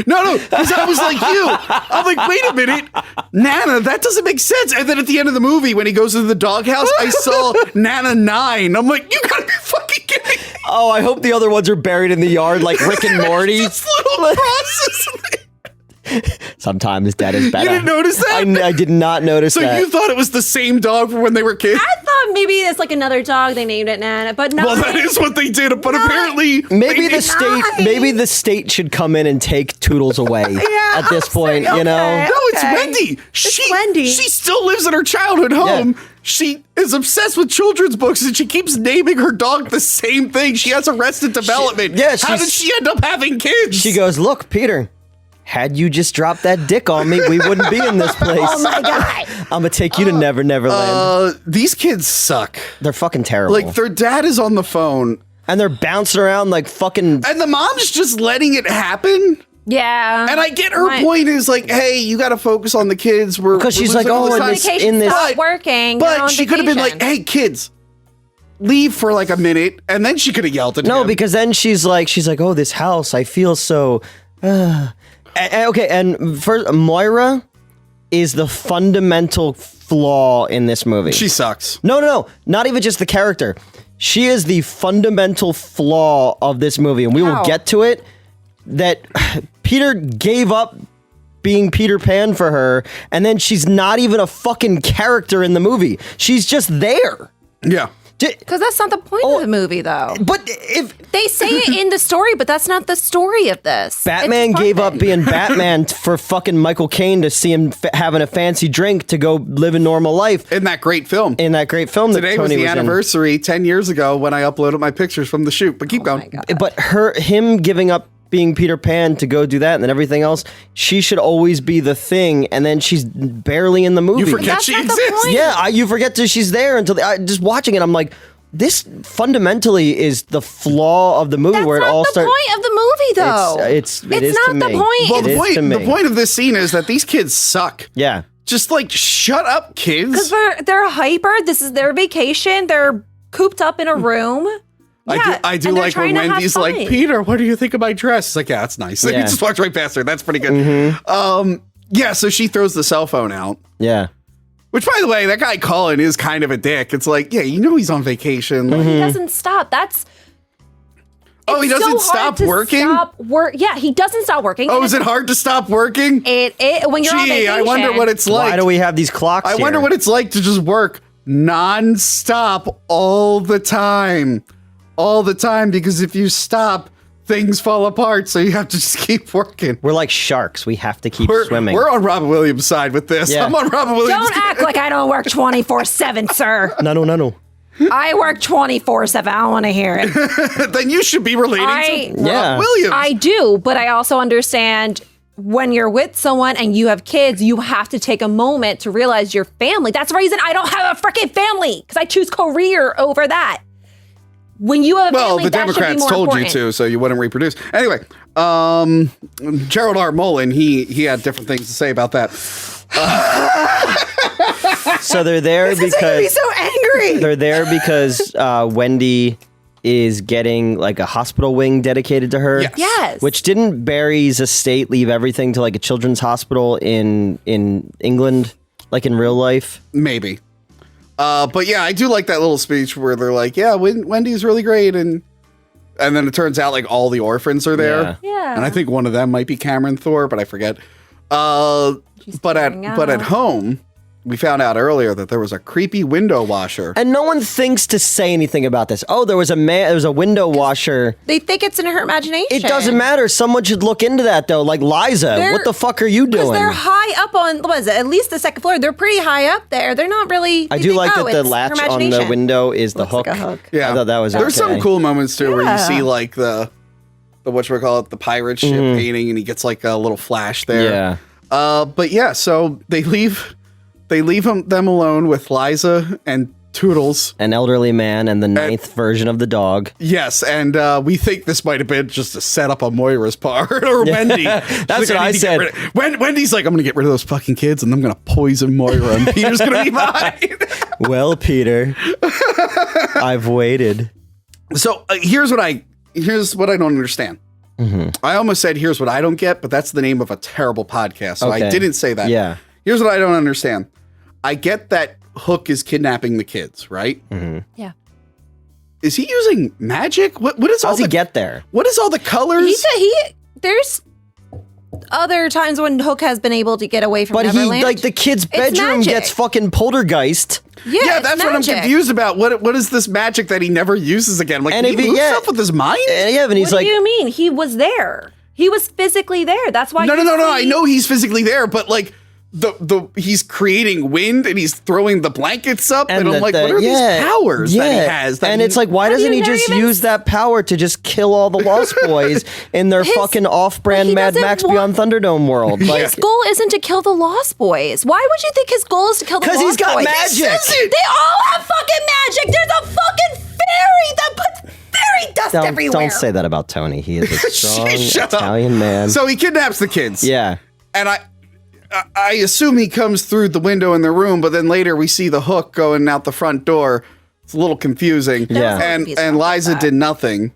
No, because I was like you. I'm like, wait a minute, Nana, that doesn't make sense. And then at the end of the movie, when he goes to the doghouse, I saw Nana 9. I'm like, you gotta be fucking kidding me. Oh, I hope the other ones are buried in the yard like Rick and Morty. Just little crosses. Sometimes that is better. You didn't notice that? I did not notice So that. you thought it was the same dog from when they were kids? I thought maybe it's like another dog. They named it Nana, but no. Well, that is what they did, but apparently Maybe they the state, Nine. maybe the state should come in and take Toodles away at this point. okay. You know, No, it's Okay. Wendy. Wendy. She still lives in her childhood home. Yeah. She is obsessed with children's books, and she keeps naming her dog the same thing. She has Arrested Development. yeah, How she's- did she end up having kids? she goes, "Look, Peter, had you just dropped that dick on me, we wouldn't be in this place. Oh my god! I'm gonna take you to Neverland." These kids suck. They're fucking terrible. Like, their dad is on the phone, and they're bouncing around like fucking. and the mom's just letting it happen. Yeah, And I get her My- point is like, hey, you got to focus on the kids. Because she's like, oh, and this- Vacation in this- stopped working. They're But on she could have been like, vacation. hey, kids, leave for like a minute. And then she could have yelled at No, him. because then she's like, oh, this house, I feel so. Okay, and first, Moira is the fundamental flaw in this movie. she sucks. No, not even just the character. She is the fundamental flaw of this movie, and we will How? get to it. That Peter gave up being Peter Pan for her, and then she's not even a fucking character in the movie. She's just there. Yeah. Because that's not the point of the movie, though. But if They say it in the story, but that's not the story of this. Batman It's gave fun. up being Batman for fucking Michael Caine to see him having a fancy drink to go live a normal life In that great film. in that great film Today that was Tony the was in. anniversary 10 years ago when I uploaded my pictures from the shoot. But keep going. But him giving up being Peter Pan to go do that and then everything else, she should always be the thing, and then she's barely in the movie. You forget That's she not the exists. point. Yeah, you forget that she's there until just watching it. I'm like, this fundamentally is the flaw of the movie That's where it not all the starts. point of the movie, though. It It's is not to the me. point. Well, It the is point, to the me. point of this scene is that these kids suck. Yeah. Just like, shut up, kids. Because they're hyper. This is their vacation. They're cooped up in a room. Yeah, I do and they're like trying when to have Wendy's like, fun. Peter, what do you think of my dress? It's like, yeah, that's nice. Like, Yeah. you just walked right past her. That's pretty good. Yeah, so she throws the cell phone out. Yeah. Which, by the way, that guy Colin is kind of a dick. It's like, yeah, you know he's on vacation. Like, He doesn't stop. That's oh, he it's doesn't so hard stop to working? Stop work. Yeah, he doesn't stop working. Oh, And is it hard to stop working? It when you're on Gee, vacation. I wonder what it's like. Why do we have these clocks I here? wonder what it's like to just work non-stop all the time. All the time, because if you stop, things fall apart, so you have to just keep working. We're like sharks. We have to keep swimming. We're on Robin Williams' side with this. Yeah. I'm on Robin Williams' Don't act like I don't work 24/7, sir. No. I work 24/7. I don't want to hear it. Then you should be relating to Robin Yeah. Williams. I do, but I also understand when you're with someone and you have kids, you have to take a moment to realize your family. That's the reason I don't have a freaking family, because I choose career over that. When you have a well, family, the that should be Democrats more told important. you to, so you wouldn't reproduce. Anyway, Gerald R. Mullen, he had different things to say about that. So they're there This is making me because so angry. they're there because Wendy is getting like a hospital wing dedicated to her. Yes. Yes. Which didn't Barry's estate leave everything to like a children's hospital in England, like in real life? Maybe. But yeah, I do like that little speech where they're like, yeah, Wendy's really great. And then it turns out like all the orphans are there. Yeah. And I think one of them might be Cameron Thor, but I forget. But figuring at out. home, we found out earlier that there was a creepy window washer. And no one thinks to say anything about this. Oh, there was a window washer. They think it's in her imagination. It doesn't matter. Someone should look into that though. Like Liza, They're- what the fuck are you Because doing? they're high up on, what is it, at least the second floor. They're pretty high up there. They're not really. I they do think, like oh, that the it's her latch on the imagination. window is the Looks hook. like a hook. Yeah. I thought that was There's okay. some cool moments too where you Yeah. see like the whatchamacallit, the pirate ship painting, and he gets like a little flash there. Yeah. But yeah, so they leave them alone with Liza and Toodles. An elderly man and the ninth version of the dog. Yes, and we think this might have been just a setup on Moira's part or Wendy. That's She's what like, I need to get said. rid of-" Wendy's like, I'm gonna get rid of those fucking kids and I'm gonna poison Moira and Peter's gonna be mine. Well, Peter, I've waited. So here's what I don't understand. I almost said here's what I don't get, but that's the name of a terrible podcast, so I Okay. didn't say that. Yeah. Here's what I don't understand. I get that Hook is kidnapping the kids, right? Yeah. Is he using magic? What is all How's he the get there? What is all the colors? There's other times when Hook has been able to get away from But Neverland. he, like, the kid's bedroom magic. gets fucking poltergeist. Yeah, Yeah, it's that's what I'm magic. confused about. What is this magic that he never uses again? Like, And can if he he- move yeah. stuff with his mind? And yeah, and he's What like, do you mean? He was there. He was physically there. That's why. No. you I see- know he's physically there, but like the he's creating wind and he's throwing the blankets up, and I'm like, what are these powers that he has? That and he- it's like, why Have doesn't you he never just even use that power to just kill all the Lost Boys in their His- fucking but off-brand he Mad doesn't Max want- Beyond Thunderdome world? Like, His goal isn't to kill the Lost Boys. Why would you think his goal is to kill the Lost 'Cause Boys? he's got magic. He says it. They all have fucking magic. There's a fucking fairy that puts fairy dust everywhere. don't say that about Tony. He is a strong Shut up. Italian man. So he kidnaps the kids. yeah. And I assume he comes through the window in their room, but then later we see the Hook going out the front door. It's a little confusing. Yeah. And Confusing about Liza that. did nothing.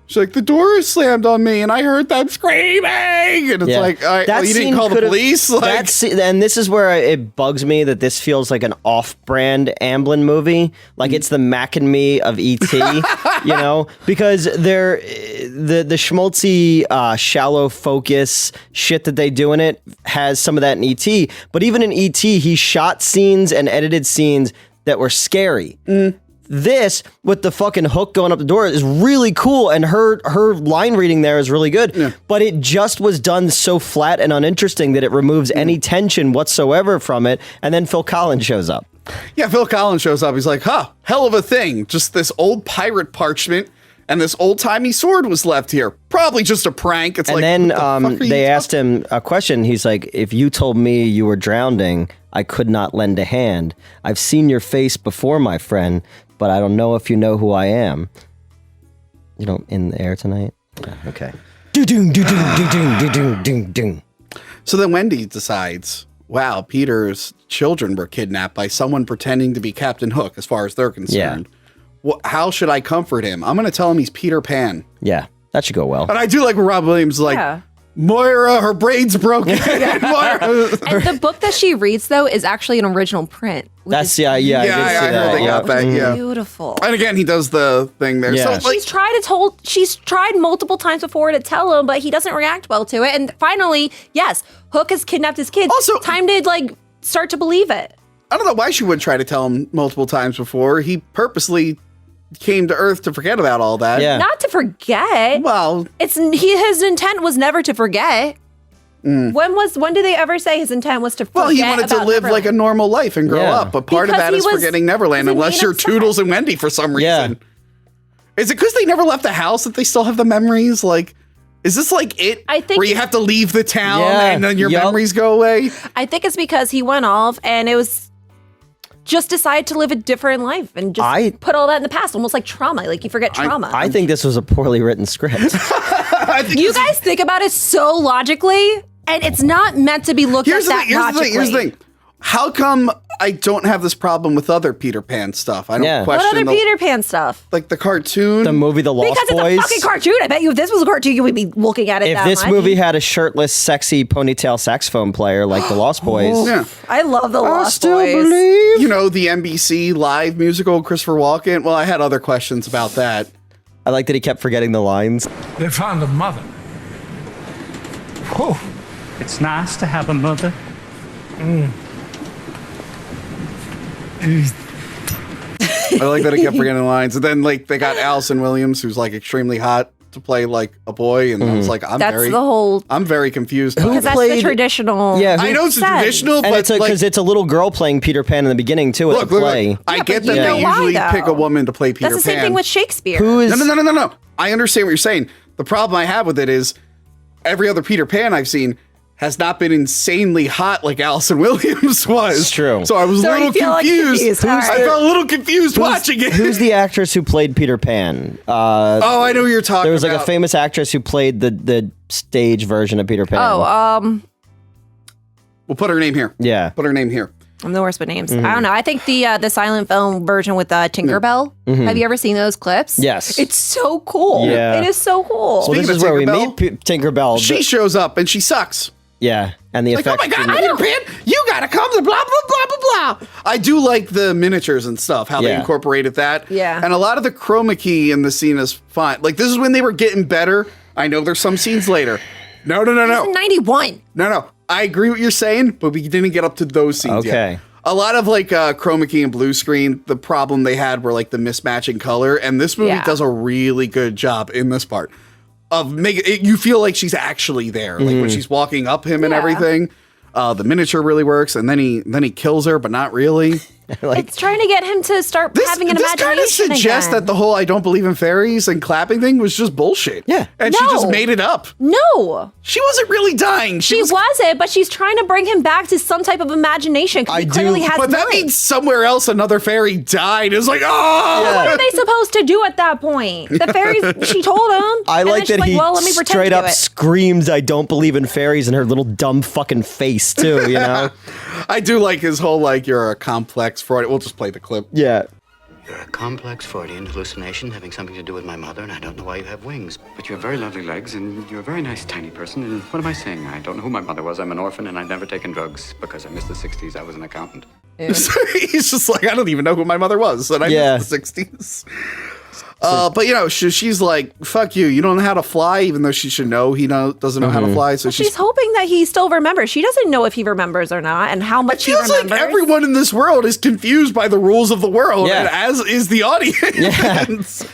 She's like, the door is slammed on me, and I heard them screaming. And it's Yeah. like, all right, That well, you didn't scene call the could've- police. Like, And this is where it bugs me that this feels like an off-brand Amblin movie. Like it's the Mac and Me of E.T. you know, because the schmaltzy, shallow focus shit that they do in it has some of that in E.T. But even in E.T., he shot scenes and edited scenes that were scary. This, with the fucking hook going up the door, is really cool, and her line reading there is really good. Yeah. But it just was done so flat and uninteresting that it removes any tension whatsoever from it. And then Phil Collins shows up. Yeah, Phil Collins shows up. He's like, hell of a thing. Just this old pirate parchment and this old-timey sword was left here. Probably just a prank. It's and then they asked him a question. He's like, if you told me you were drowning, I could not lend a hand. I've seen your face before, my friend, but I don't know if you know who I am. You know, in the air tonight? Yeah, okay. So then Wendy decides, wow, Peter's children were kidnapped by someone pretending to be Captain Hook, as far as they're concerned. Yeah. Well, how should I comfort him? I'm going to tell him he's Peter Pan. Yeah, that should go well. And I do like when Rob Williams is like, Moira, her brain's broken. Moira. And the book that she reads, though, is actually an original print. That's, I did see I heard they got that, yeah. Beautiful. And again, he does the thing there. Yeah. So, she's tried multiple times before to tell him, but he doesn't react well to it. And finally, yes, Hook has kidnapped his kids. Also, time to, start to believe it. I don't know why she would try to tell him multiple times before. He purposely came to Earth to forget about all that. Yeah. Not to forget. Well, his intent was never to forget. When did they ever say his intent was to forget? Well, he wanted to live Neverland? like a normal life and grow up, but part of that is forgetting Neverland, unless you're Toodles and Wendy for some reason. Yeah. Is it because they never left the house that they still have the memories? Like, is this like it? I think where you have to leave the town and then your Yup. memories go away? I think it's because he went off and it was just decide to live a different life and just put all that in the past, almost like trauma. Like you forget trauma. I think this was a poorly written script. You guys think about it so logically, and it's not meant to be looked at that logically. Here's the thing. How come I don't have this problem with other Peter Pan stuff? I don't question What other Peter Pan stuff? Like the cartoon? The movie The Lost Because Boys. it's a fucking cartoon. I bet you if this was a cartoon, you would be looking at it If that this much. movie had a shirtless, sexy ponytail saxophone player like The Lost Boys. Yeah. I love The Lost Boys. You know, the NBC live musical, Christopher Walken. Well, I had other questions about that. I like that he kept forgetting the lines. They found a mother. Oh, it's nice to have a mother. I like that he kept forgetting the lines. And then, like, they got Allison Williams, who's, like, extremely hot to play, like, a boy. And I was like, I'm very confused. Because that's the traditional. Yeah, I know it's sense. traditional, and but it's because it's a little girl playing Peter Pan in the beginning too. At the play. I get but that you know they why, usually though? pick a woman to play Peter Pan. That's the same thing with Shakespeare. Who is No. I understand what you're saying. The problem I have with it is every other Peter Pan I've seen has not been insanely hot like Allison Williams was. It's true. So I was a little confused. I felt a little confused watching it. Who's the actress who played Peter Pan? Oh, I know who you're talking about. There was like a famous actress who played the stage version of Peter Pan. We'll put her name here. Yeah. Put her name here. I'm the worst with names. I don't know. I think the silent film version with Tinkerbell. Have you ever seen those clips? Yes. It's so cool. Yeah. It is so cool. Well, this is where we meet Tinkerbell. She shows up and she sucks. Yeah, and the Like, oh effects. my God, Peter Pan, you gotta come to blah, blah, blah, blah, blah. I do like the miniatures and stuff, how they incorporated that. Yeah. And a lot of the chroma key in the scene is fine. Like, this is when they were getting better. I know there's some scenes later. No. 91. No. I agree what you're saying, but we didn't get up to those scenes yet. Okay. A lot of like chroma key and blue screen, the problem they had were like the mismatching color. And this movie does a really good job in this part of making it, you feel like she's actually there. Like when she's walking up him and everything. The miniature really works, and then he kills her, but not really. It's trying to get him to start having an This imagination kind of suggests again. that the whole "I don't believe in fairies" and clapping thing was just bullshit. Yeah, and she just made it up. No, she wasn't really dying. She wasn't, but she's trying to bring him back to some type of imagination. He clearly has but that none. means somewhere else another fairy died. It's like, oh, What are they supposed to do at that point? The fairies, she told him. I like that he well, let me pretend straight to up do it. screams, "I don't believe in fairies," in her little dumb fucking face too. You know. I do like his whole like you're a complex Freud. We'll just play the clip. Yeah. You're a complex Freudian hallucination having something to do with my mother, and I don't know why you have wings. But you have very lovely legs, and you're a very nice tiny person, and what am I saying? I don't know who my mother was. I'm an orphan, and I'd never taken drugs because I missed the 60s. I was an accountant. He's just like, I don't even know who my mother was, and I missed the 60s. But you know, she's like, "Fuck you! You don't know how to fly," even though she should know he doesn't know how to fly. So she's hoping that he still remembers. She doesn't know if he remembers or not, and how much he remembers. It feels like everyone in this world is confused by the rules of the world, Yeah. and as is the audience.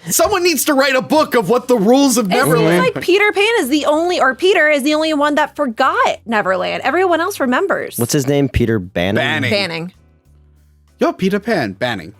Someone needs to write a book of what the rules of It Neverland. seems like Peter Pan is the only, or Peter is the only one that forgot Neverland. Everyone else remembers. What's his name? Peter Banning? Banning. Yo, Peter Pan, Banning.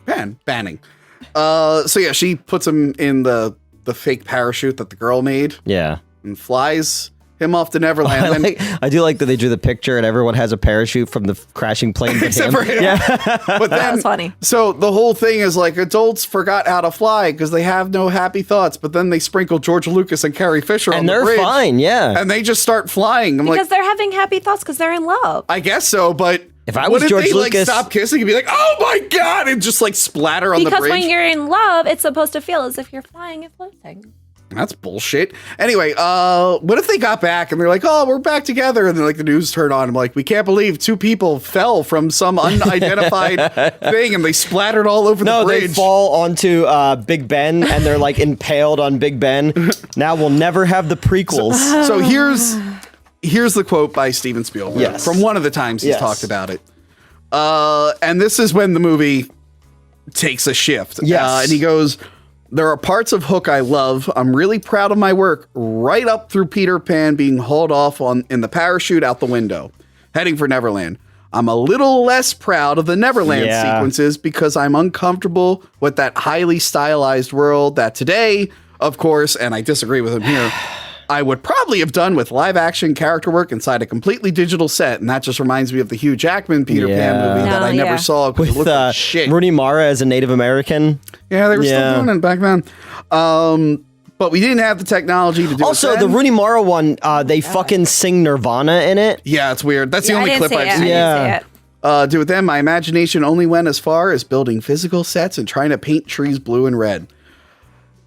So yeah, she puts him in the fake parachute that the girl made Yeah. and flies him off to Neverland. I do like that they drew the picture and everyone has a parachute from the crashing plane. Except for him. But then, That was funny. So the whole thing is like adults forgot how to fly because they have no happy thoughts. But then they sprinkle George Lucas and Carrie Fisher on And the they're bridge, fine, yeah. and they just start flying. I'm Because like, they're having happy thoughts because they're in love. I guess so, but If I was wouldn't George they Lucas- like stop kissing and be like, "Oh my god," and just like splatter on the Because bridge? when you're in love, it's supposed to feel as if you're flying and floating. That's bullshit. Anyway, what if they got back and they're like, "Oh, we're back together," and then like the news turned on. I'm like, "We can't believe 2 people fell from some unidentified thing and they splattered all over the No, bridge." they fall onto Big Ben and they're like impaled on Big Ben. Now we'll never have the prequels. So here's the quote by Steven Spielberg Yes. from one of the times he's Yes. talked about it. And this is when the movie takes a shift. Yes. And he goes, "There are parts of Hook I love. I'm really proud of my work, right up through Peter Pan being hauled off in the parachute out the window, heading for Neverland. I'm a little less proud of the Neverland Yeah. sequences because I'm uncomfortable with that highly stylized world that today, of course, and I disagree with him here, I would probably have done with live action character work inside a completely digital set." And that just reminds me of the Hugh Jackman Peter Pan Yeah. movie that Oh, I never yeah. saw because it With looked like shit. Rooney Mara as a Native American. Yeah, they were Yeah. still doing it back then. But we didn't have the technology to do Also, it the then. Rooney Mara one, they fucking sing Nirvana in it. Yeah, it's weird. That's the I only didn't clip see I've it. seen. Yeah. I didn't see it. Do with them, my imagination only went as far as building physical sets and trying to paint trees blue and red.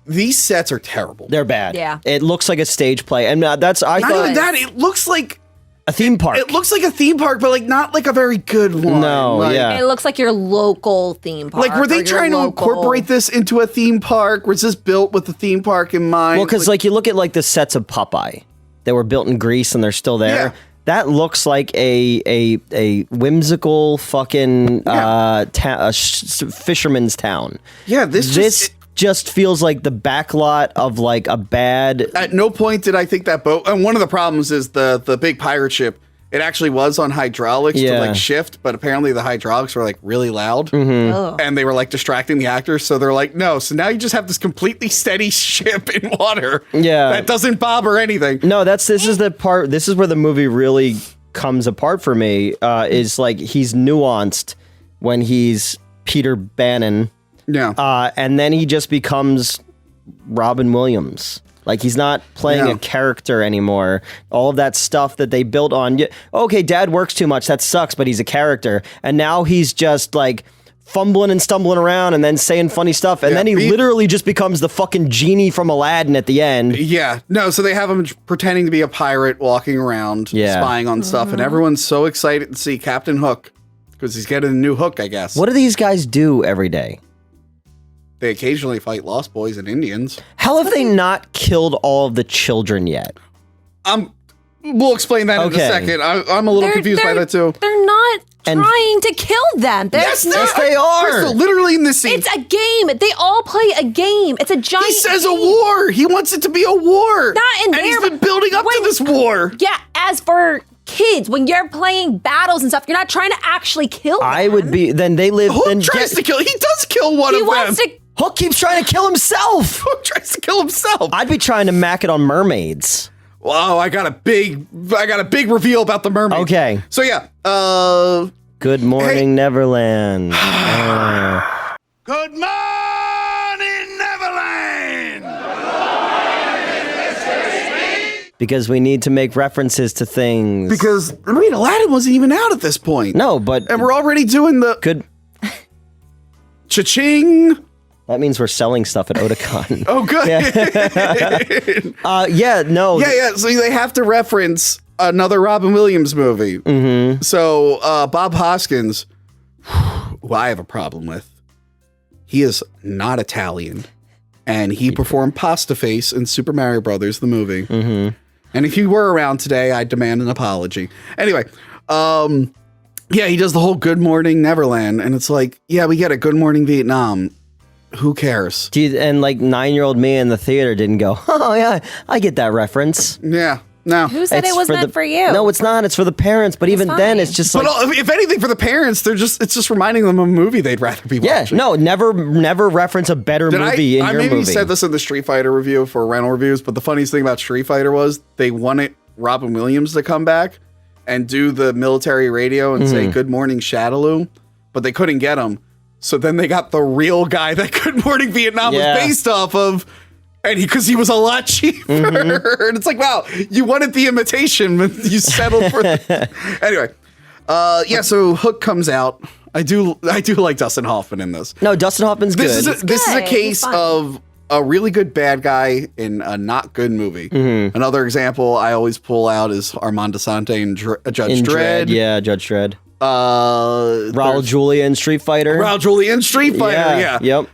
These sets are terrible. They're bad. Yeah. It looks like a stage play. And that's, I Not thought, even that. It looks like a theme park. a theme park, but like not like a very good one. No, Like- yeah. It looks like your local theme park. Like, were or they your trying to local- incorporate this into a theme park? Was this built with the theme park in mind? Well, because like you look at like the sets of Popeye that were built in Greece and they're still there. Yeah. That looks like a whimsical fucking fisherman's town. Yeah, this just feels like the backlot of like a bad. At no point did I think that boat. And one of the problems is the big pirate ship. It actually was on hydraulics to Yeah. like shift, but apparently the hydraulics were like really loud, Oh. and they were like distracting the actors. So they're like, no. So now you just have this completely steady ship in water. Yeah. that doesn't bob or anything. No, this is the part. This is where the movie really comes apart for me. Is like he's nuanced when he's Peter Bannon. Yeah, And then he just becomes Robin Williams. Like he's not playing Yeah. a character anymore. All of that stuff that they built on. Okay, dad works too much. That sucks, but he's a character. And now he's just like fumbling and stumbling around and then saying funny stuff. And Yeah, then he me- literally just becomes the fucking genie from Aladdin at the end. yeah. No, so they have him pretending to be a pirate, walking around, Yeah. spying on stuff, and everyone's so excited to see Captain Hook because he's getting a new hook, I guess. What do these guys do every day? They occasionally fight Lost Boys and Indians. How have they not killed all of the children yet? We'll explain that in a Okay. second. I'm a little confused by that too. They're not And- trying to kill them. Yes, they are. Crystal, literally in this scene. It's a game. They all play a game. It's a giant. He says a game. war. He wants it to be a war. Not in and there, he's been but building up to when- this war. Yeah, as for kids, when you're playing battles and stuff, you're not trying to actually kill them. I would be. Then they live. Hook then tries to kill. He does kill one He of wants them. to. Hook keeps trying to kill himself. Hook tries to kill himself. I'd be trying to mack it on mermaids. Wow, I got a big reveal about the mermaid. Okay. So yeah, Good morning, Neverland. Good morning, Neverland! Because we need to make references to things. because I mean Aladdin wasn't even out at this point. No, but And we're already doing the good. cha-ching. That means we're selling stuff at Otakon. Oh, good. No. Yeah. So they have to reference another Robin Williams movie. Mm-hmm. So Bob Hoskins, who I have a problem with, he is not Italian. and he performed Pasta Face in Super Mario Brothers, the movie. Mm-hmm. And if you were around today, I demand an apology. Anyway, yeah, he does the whole Good Morning Neverland, and it's like, yeah, we get it. Good Morning Vietnam. Who cares? And like 9-year-old me in the theater didn't go, oh yeah, I get that reference. Yeah, no. Who said It's it was meant for you? No, it's not. It's for the parents. But even then, it's just like, But if anything, for the parents, it's just reminding them of a movie they'd rather be yeah, watching. no, never reference a better movie in I your maybe movie. said this in the Street Fighter review for rental reviews, but the funniest thing about Street Fighter was they wanted Robin Williams to come back and do the military radio and say Good Morning Shadaloo, but they couldn't get him. So then they got the real guy that Good Morning Vietnam was based off of, and because he was a lot cheaper. And it's like, wow, you wanted the imitation, but you settled for Anyway, yeah, so Hook comes out. I do like Dustin Hoffman in this. No, Dustin Hoffman's good. This is a case of a really good bad guy in a not good movie. Another example I always pull out is Armand Desante and Judge Dredd. Yeah, Judge Dredd. Raul there's Julia in Street Fighter. Raul Julia in Street Fighter, yeah. Yep.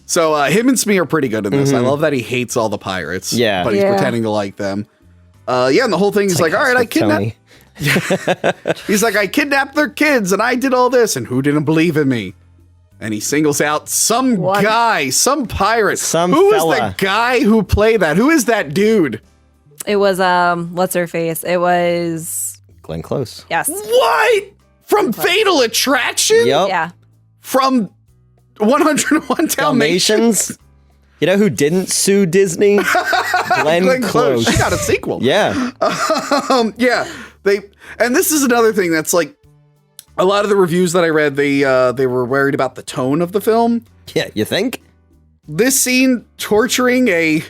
So him and Smee are pretty good in this. I love that he hates all the pirates. Yeah. But he's pretending to like them. Yeah, and the whole thing is like, all right, I kidnapped. He's like, I kidnapped their kids and I did all this, and who didn't believe in me? And he singles out some guy, some pirate. Who is the guy who played that? Who is that dude? It was what's her face? It was Glenn Close. Yes. What? From Fatal Attraction? Yep. Yeah. From 101 Dalmatians? You know who didn't sue Disney? Glenn Close. She got a sequel. Yeah. Yeah. And this is another thing that's like, a lot of the reviews that I read, they were worried about the tone of the film. Yeah, you think? This scene torturing a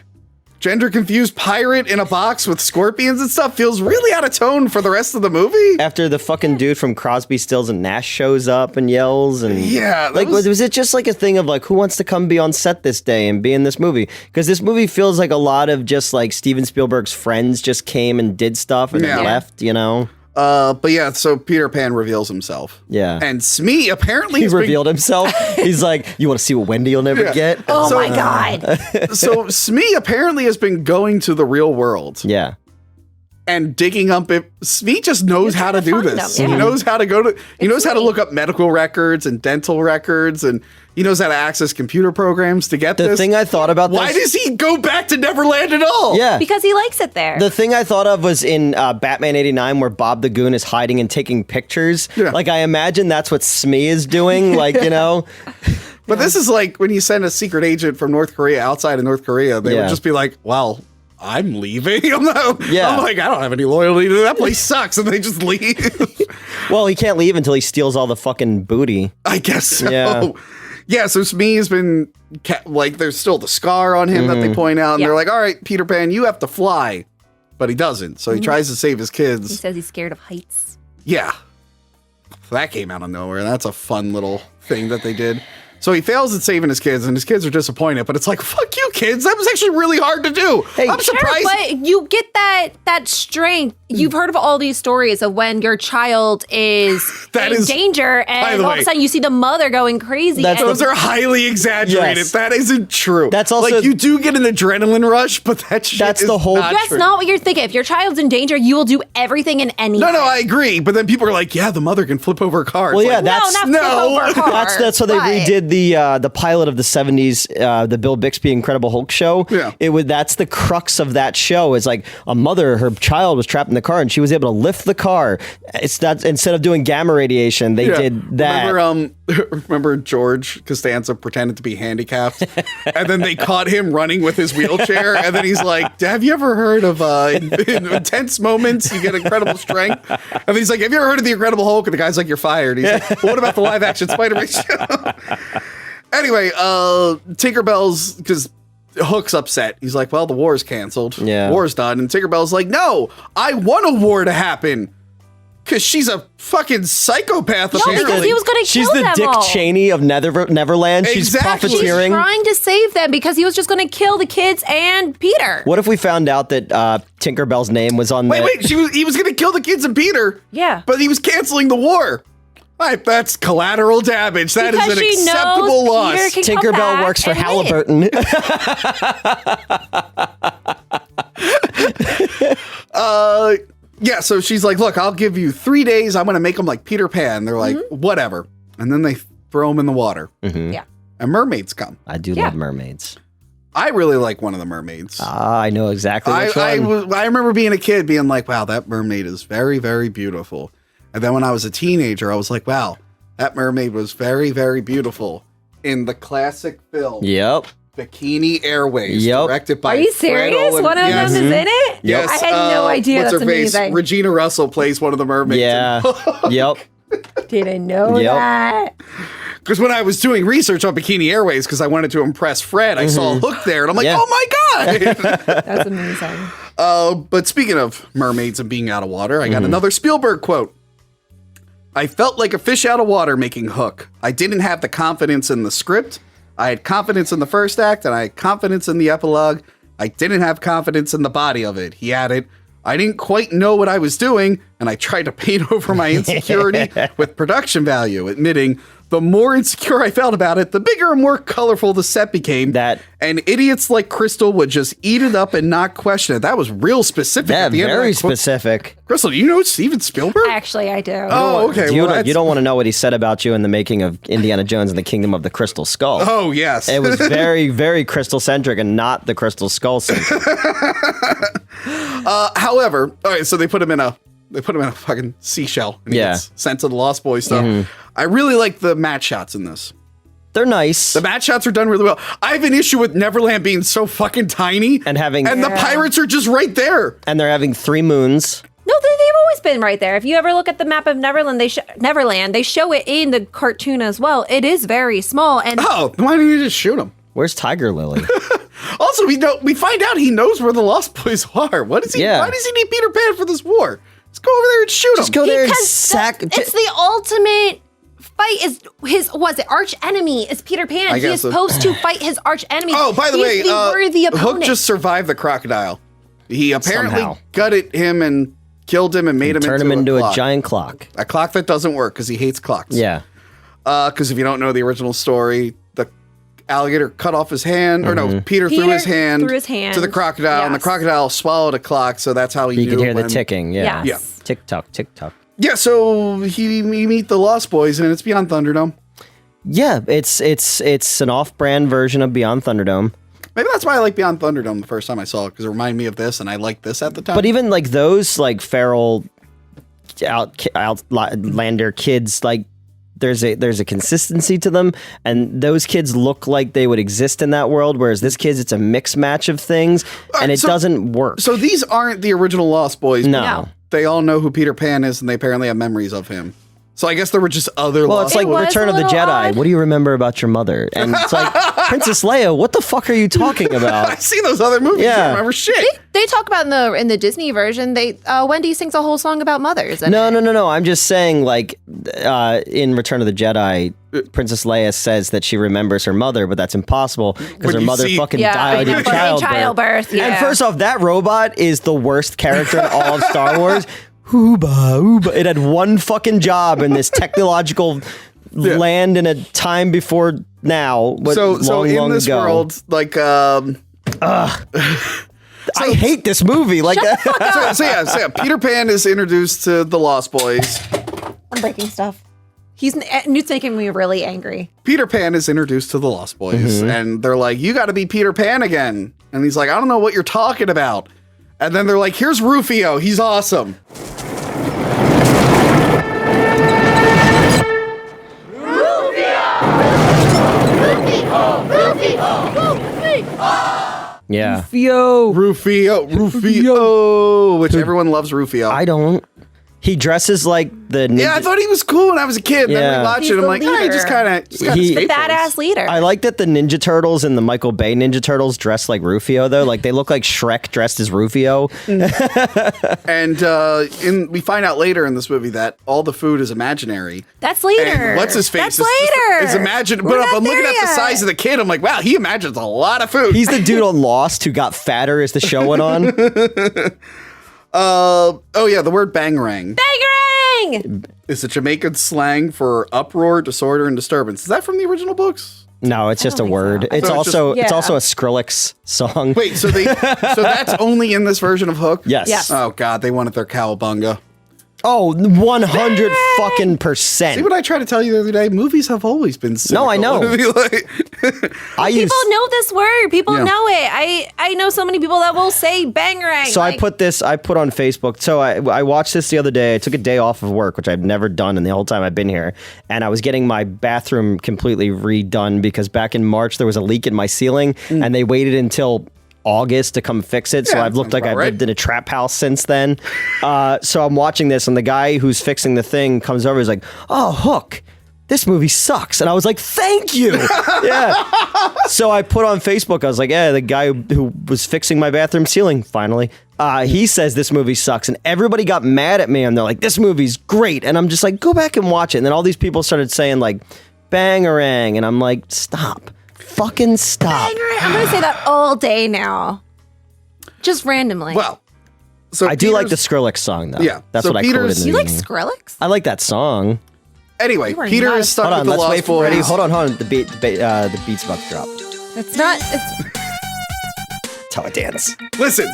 gender-confused pirate in a box with scorpions and stuff feels really out of tone for the rest of the movie. After the fucking dude from Crosby, Stills, and Nash shows up and yells and... Yeah. Like, was it just like a thing of like, who wants to come be on set this day and be in this movie? Because this movie feels like a lot of just like Steven Spielberg's friends just came and did stuff and then left, you know? But yeah, so Peter Pan reveals himself. Yeah. And Smee apparently He revealed himself. He's like, you want to see what Wendy will never get? Oh my God. So Smee apparently has been going to the real world. Yeah. And digging up it. Smee just knows how to do this. Them, yeah. He knows how to go to, he knows how to look up medical records and dental records, and he knows how to access computer programs to get this. The thing I thought about Why does he go back to Neverland at all? Yeah. Because he likes it there. The thing I thought of was in Batman 89 where Bob the Goon is hiding and taking pictures. Yeah. Like, I imagine that's what Smee is doing. Like, you know? But this is like when you send a secret agent from North Korea outside of North Korea, they would just be like, well, I'm leaving. I'm like, I don't have any loyalty to that place. Sucks. And they just leave. Well, he can't leave until he steals all the fucking booty. I guess so. Yeah. Yeah, so Smee has been, like, there's still the scar on him that they point out. And they're like, all right, Peter Pan, you have to fly. But he doesn't. So he tries to save his kids. He says he's scared of heights. Yeah. That came out of nowhere. That's a fun little thing that they did. So he fails at saving his kids, and his kids are disappointed. But it's like, fuck you, kids. That was actually really hard to do. I'm surprised. But you get that strength. You've heard of all these stories of when your child is in danger, and all of a sudden you see the mother going crazy. Those are highly exaggerated. Yes. That isn't true. That's also like, you do get an adrenaline rush, but that's the whole. That's not what you're thinking. If your child's in danger, you will do everything and anything. No, I agree. But then people are like, yeah, the mother can flip over a car. Well, it's yeah, like, that's flip over a car. That's how they redid the pilot of the 70s, the Bill Bixby Incredible Hulk show. Yeah. That's the crux of that show. Is like a mother, her child was trapped in the car and she was able to lift the car. It's that instead of doing gamma radiation, they did that. Remember George Costanza pretended to be handicapped, and then they caught him running with his wheelchair, and then he's like, have you ever heard of in intense moments you get incredible strength? And then he's like, have you ever heard of the Incredible Hulk? And the guy's like, you're fired. He's like, well, what about the live action Spider-Man show? Anyway, Tinkerbell's, because Hook's upset. He's like, well, the war's canceled. Yeah. War's done. And Tinkerbell's like, no, I want a war to happen. Because she's a fucking psychopath, apparently. Because he was going to kill them all. She's the Dick Cheney of Neverland. She's profiteering. He's trying to save them because he was just going to kill the kids and Peter. What if we found out that Tinkerbell's name was on Wait, he was going to kill the kids and Peter. Yeah. But he was canceling the war. That's collateral damage. That is Because an she knows acceptable Peter loss. can come Tinkerbell back works for and win. Halliburton. Yeah, so she's like, look, I'll give you 3 days. I'm going to make them like Peter Pan. They're like, whatever. And then they throw him in the water. Yeah. And mermaids come. I do love mermaids. I really like one of the mermaids. I know exactly which I one. remember being a kid being like, wow, that mermaid is very, very beautiful. And then when I was a teenager, I was like, wow, that mermaid was very, very beautiful. In the classic film, Yep. Bikini Airways, Yep. directed by Are you Fred serious? Olen- One of Yes. them is in it? Yes. I had no idea. What's That's her face? amazing. Regina Russell plays one of the mermaids. Yeah. Yep. Didn't know Yep. that. Because when I was doing research on Bikini Airways, because I wanted to impress Fred, I saw Hook there, and I'm like, Yeah. oh my God. That's amazing. But speaking of mermaids and being out of water, I got another Spielberg quote. I felt like a fish out of water making Hook. I didn't have the confidence in the script. I had confidence in the first act, and I had confidence in the epilogue. I didn't have confidence in the body of it. He added, I didn't quite know what I was doing, and I tried to paint over my insecurity with production value, admitting the more insecure I felt about it, the bigger and more colorful the set became. And idiots like Crystal would just eat it up and not question it. That was real specific. Yeah, at the end of very that quote. specific. Crystal, do you know Steven Spielberg? Actually, I do. Oh, okay. You, well, don't, you don't want to know what he said about you in the making of Indiana Jones and the Kingdom of the Crystal Skull. Oh, yes. It was very, very crystal centric and not the Crystal Skull centric. However, all right, so they put him in a fucking seashell and he gets sent to the Lost Boys stuff. I really like the matte shots in this. They're nice. The matte shots are done really well. I have an issue with Neverland being so fucking tiny and the pirates are just right there. And they're having 3 moons. No, they've always been right there. If you ever look at the map of Neverland, they show it in the cartoon as well. It is very small. And why didn't you just shoot him? Where's Tiger Lily? Also, we find out he knows where the Lost Boys are. What is he? Yeah. Why does he need Peter Pan for this war? Let's go over there and shoot him. Just go there and Because sack. it's the ultimate fight. Is his arch enemy is Peter Pan. He is supposed to fight his arch enemy. Oh, by the way, He's the worthy Hook opponent. just survived the crocodile. He apparently Somehow. gutted him and killed him and made him Turn him into a clock. giant clock. A clock that doesn't work because he hates clocks. Yeah. Because if you don't know the original story, the alligator cut off his hand, or no, Peter threw his hand to the crocodile, and the crocodile swallowed a clock, so that's how he You knew could hear the when- ticking. Yeah. Yes. Yeah. Tick tock, tick tock. Yeah, so we meet the Lost Boys, and it's Beyond Thunderdome. Yeah, it's an off-brand version of Beyond Thunderdome. Maybe that's why I like Beyond Thunderdome the first time I saw it, because it reminded me of this, and I liked this at the time. But even like those like feral outlander kids, like there's a consistency to them, and those kids look like they would exist in that world, whereas this kids, it's a mix match of things, and it doesn't work. So these aren't the original Lost Boys. No. But they all know who Peter Pan is, and they apparently have memories of him. So I guess there were just other Well, Lost it's like Boys. Return of the Jedi. What do you remember about your mother? And it's like, Princess Leia, what the fuck are you talking about? I've seen those other movies. I don't remember shit. They talk about in the Disney version. Wendy sings a whole song about mothers. No. I'm just saying, like, in Return of the Jedi, Princess Leia says that she remembers her mother, but that's impossible because her mother fucking died in childbirth. Yeah. And first off, that robot is the worst character in all of Star Wars. Ooba. It had one fucking job in this technological land in a time before now. So in this world, like, I hate this movie. Like, so yeah, Peter Pan is introduced to the Lost Boys. I'm breaking stuff. Newt's making me really angry. Peter Pan is introduced to the Lost Boys, and they're like, "You got to be Peter Pan again." And he's like, "I don't know what you're talking about." And then they're like, "Here's Rufio. He's awesome." yeah. Rufio, which everyone loves Rufio. I don't. He dresses like the ninja. Yeah, I thought he was cool when I was a kid. Yeah. Then we watch He's it, I'm the like, he leader. just kind of He's The badass leader. I like that the Ninja Turtles and the Michael Bay Ninja Turtles dress like Rufio, though. Like, they look like Shrek dressed as Rufio. And we find out later in this movie that all the food is imaginary. That's later. And what's his face? That's later. Is imagined. We're But not I'm looking there at the yet. size of the kid. I'm like, wow, he imagines a lot of food. He's the dude on Lost who got fatter as the show went on. Oh yeah, the word bangarang. Bangarang! bang. It's a Jamaican slang for uproar, disorder, and disturbance. Is that from the original books? No, it's just a think so. word. I It's thought it also just- it's Yeah. also a Skrillex song. Wait, so that's only in this version of Hook? Yes. Yes. Oh God, they wanted their cowabunga. Oh, 100 fucking percent. See what I tried to tell you the other day? Movies have always been cynical. No, I know. I use People know this word. People Yeah. know it. I know so many people that will say bangerang. So like, I put on Facebook. So I watched this the other day. I took a day off of work, which I've never done in the whole time I've been here. And I was getting my bathroom completely redone because back in March there was a leak in my ceiling and they waited until August to come fix it. So Yeah, I've looked like sounds I've about lived in a trap house since then. So I'm watching this and the guy who's fixing the thing comes over. He's like, "Oh, Hook, this movie sucks." And I was like, "Thank you." Yeah. So I put on Facebook, I was like, "Yeah, the guy who was fixing my bathroom ceiling, finally, he says this movie sucks." And everybody got mad at me and they're like, "This movie's great." And I'm just like, "Go back and watch it." And then all these people started saying like, "Bangarang." And I'm like, "Stop. Fucking stop." bangerang. I'm gonna say that all day now, just randomly. Well, so I do like the Peter's- Skrillex song though. Yeah, That's so what Peter's- I quoted. you in like the- Skrillex? I like that song. Anyway, You are Peter not is stuck Hold on, with the let's Lost wait for Boys. it. Hold on. The beat's about to drop. It's not. It's. That's how I dance. Listen.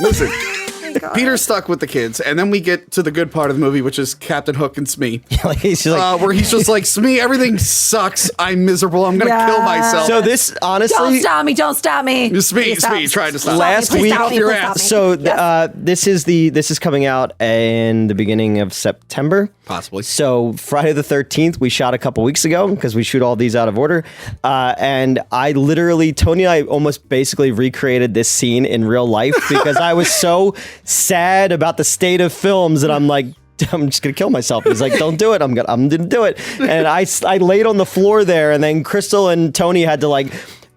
Peter's stuck with the kids, and then we get to the good part of the movie, which is Captain Hook and Smee, Like, he's just like, where he's just like, "Smee, everything sucks. I'm miserable. I'm gonna kill myself." so this Don't honestly. stop me! Don't stop me! Smee, Please stop. trying to stop. Last Please week- stop me, Off your please stop ass. me. So Yes. this is coming out in the beginning of September. Possibly. So Friday the 13th, we shot a couple weeks ago because we shoot all these out of order. And I literally, Tony and I almost basically recreated this scene in real life because I was so sad about the state of films that I'm like, I'm just gonna kill myself. He's like, "Don't do it. I'm gonna do it." And I laid on the floor there, and then Crystal and Tony had to like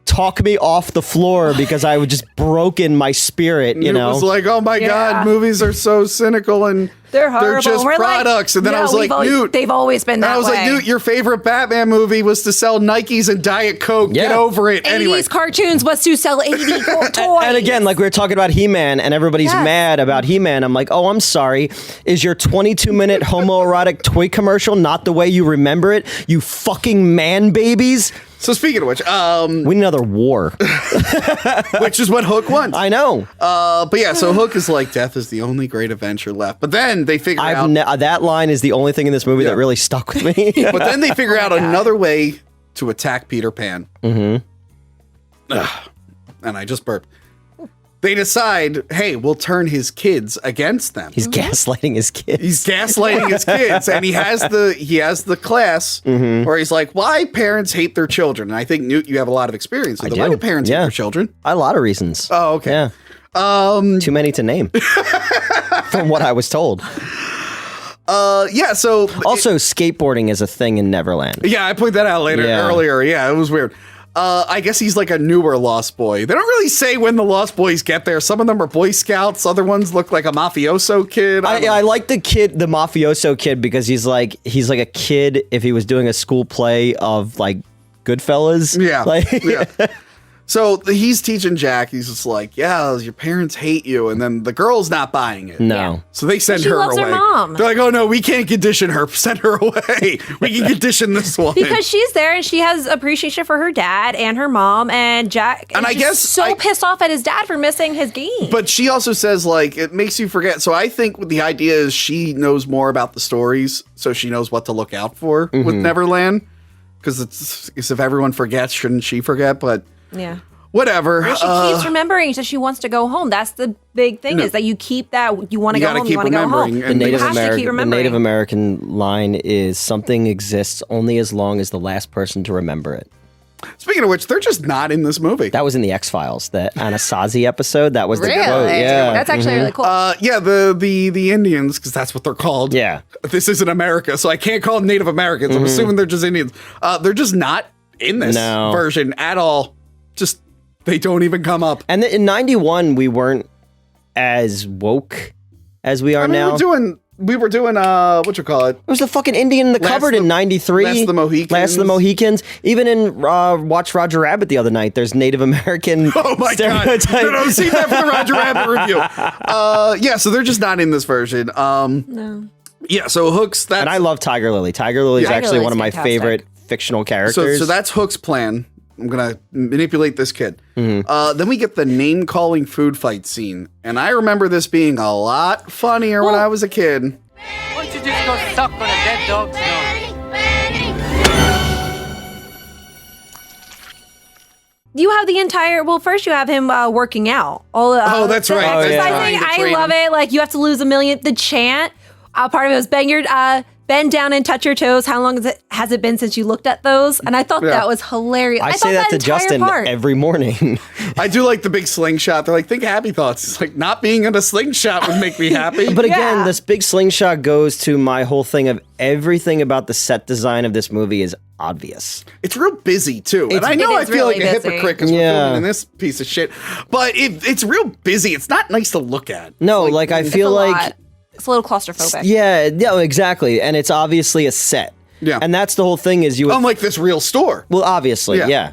talk me off the floor because I was just broken my spirit, you It know. was like, "Oh my Yeah. God, movies are so cynical and They're horrible. just We're like, products." And then I yeah, was like, "Newt." they've always been And that I was way. like, "Newt, your favorite Batman movie was to sell Nikes and Diet Coke. Get Yeah. over it." 80s Anyway, cartoons was to sell 80 toys. And again, like we were talking about He-Man and everybody's Yes. mad about He-Man. I'm like, "Oh, I'm sorry. Is your 22-minute homoerotic toy commercial not the way you remember it? You fucking man babies." so speaking of which, We need another war. which is what Hook wants. I know. But yeah, so Hook is like, "Death is the only great adventure left." But then they figure out. That line is the only thing in this movie Yeah. that really stuck with me. But then they figure out another way to attack Peter Pan. Mm-hmm. And I just burped. They decide, "Hey, we'll turn his kids against them." He's gaslighting his kids. He's gaslighting his kids, and he has the class where he's like, "Why parents hate their children?" And I think, Newt, you have a lot of experience with it. Why do. do parents hate Yeah. their children? A lot of reasons. Oh, okay. Yeah. Too many to name. From what I was told. Yeah. So Also, skateboarding is a thing in Neverland. yeah, I pointed that out earlier. Yeah, it was weird. I guess he's like a newer Lost Boy. They don't really say when the Lost Boys get there. Some of them are Boy Scouts. Other ones look like a mafioso kid. I like the mafioso kid, because he's like a kid if he was doing a school play of like Goodfellas. Yeah. Like, Yeah. So he's teaching Jack. He's just like, "Yeah, your parents hate you," and then the girl's not buying it. No. So they send She her loves her away. mom. They're like, "Oh no, we can't condition her. Send her away. We can condition this one." because she's there and she has appreciation for her dad and her mom, and Jack And is I just guess so pissed off at his dad for missing his game. But she also says, like, it makes you forget. So I think the idea is she knows more about the stories, so she knows what to look out for with Neverland. Because it's if everyone forgets, shouldn't she forget? But yeah. whatever. Well, she keeps remembering that she wants to go home. That's the big thing, is that you keep that. You want to You go gotta home. keep You want to go home. remembering, The and Native have to keep American, the remembering. Native American line is, "Something exists only as long as the last person to remember it." Speaking of which, they're just not in this movie. That was in the X-Files, the Anasazi episode. That was the Really? quote. Yeah. That's actually really cool. Yeah, the Indians, because that's what they're called. Yeah. This isn't America, so I can't call them Native Americans. I'm assuming they're just Indians. They're just not in this No. version at all. Just, they don't even come up. And in 91, we weren't as woke as we are I mean, now. we were doing what you call it? It was the fucking Indian in the Last cupboard of in the- '93. Last of the Mohicans. Last of the Mohicans. Even in Watch Roger Rabbit the other night, there's Native American Oh my god! stereotype. No, see that for the Roger Rabbit review. Yeah, so they're just not in this version. no. Yeah, so Hook's that's And I love Tiger Lily. Tiger Lily is Tiger actually one Lily's of my fantastic. favorite fictional characters. so that's Hook's plan. I'm gonna manipulate this kid. Then we get the name calling food fight scene, and I remember this being a lot funnier when I was a kid. Why don't you just go suck on a dead dog's nose? You have the entire. Well, first you have him working out. All that's the right. Oh, yeah. exercising. Trying to I train love him. it. Like you have to lose 1 million. The chant. Part of it was bend down and touch your toes. How long has it been since you looked at those? And I thought Yeah. that was hilarious. I thought say that to entire Justin part. every morning. I do like the big slingshot. They're like, think happy thoughts. It's like not being in a slingshot would make me happy. But again, Yeah. this big slingshot goes to my whole thing of everything about the set design of this movie is obvious. It's real busy too, and I It know I is feel like really a busy. hypocrite because we're Yeah. filming in this piece of shit. But it's real busy. It's not nice to look at. No, like I It's feel a like lot. It's a little claustrophobic. yeah, exactly. And it's obviously a set. Yeah. And that's the whole thing is you would, Unlike this real store. well, obviously, Yeah. yeah.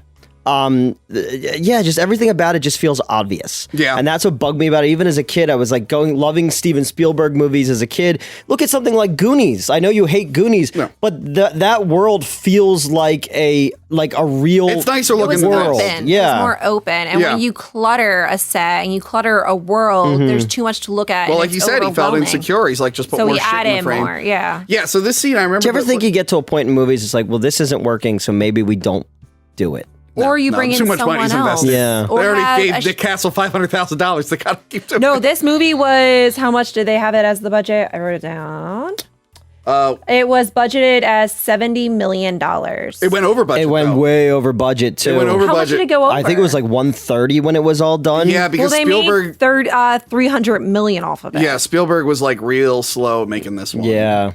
Just everything about it just feels obvious. Yeah. And that's what bugged me about it. Even as a kid, I was like loving Steven Spielberg movies as a kid. Look at something like Goonies. I know you hate Goonies, No. but that world feels like a real It's nicer It looking was than world. this. open. It Yeah. was more open. And Yeah. when you clutter a set and you clutter a world, there's too much to look at. Well, and like you it's said, he felt overwhelming. insecure. He's like, just put So more we shit in the added frame. more. Yeah. Yeah. So this scene, I remember. Do you ever that- think you get to a point in movies, it's like, well, this isn't working, so maybe we don't do it? Or you No, bring in too much someone money's else. invested. Yeah. Or They already have gave a Nick Castle $500,000. They gotta keep doing No, it. this movie was how much did they have it as the budget? I wrote it down. It was budgeted as $70 million. It went over budget. It went though. way over budget too. It went over How much budget. did it go over? I think it was like 130 when it was all done. Yeah, well, because they Spielberg. made 300 million off of it. Yeah, Spielberg was like real slow making this one. Yeah.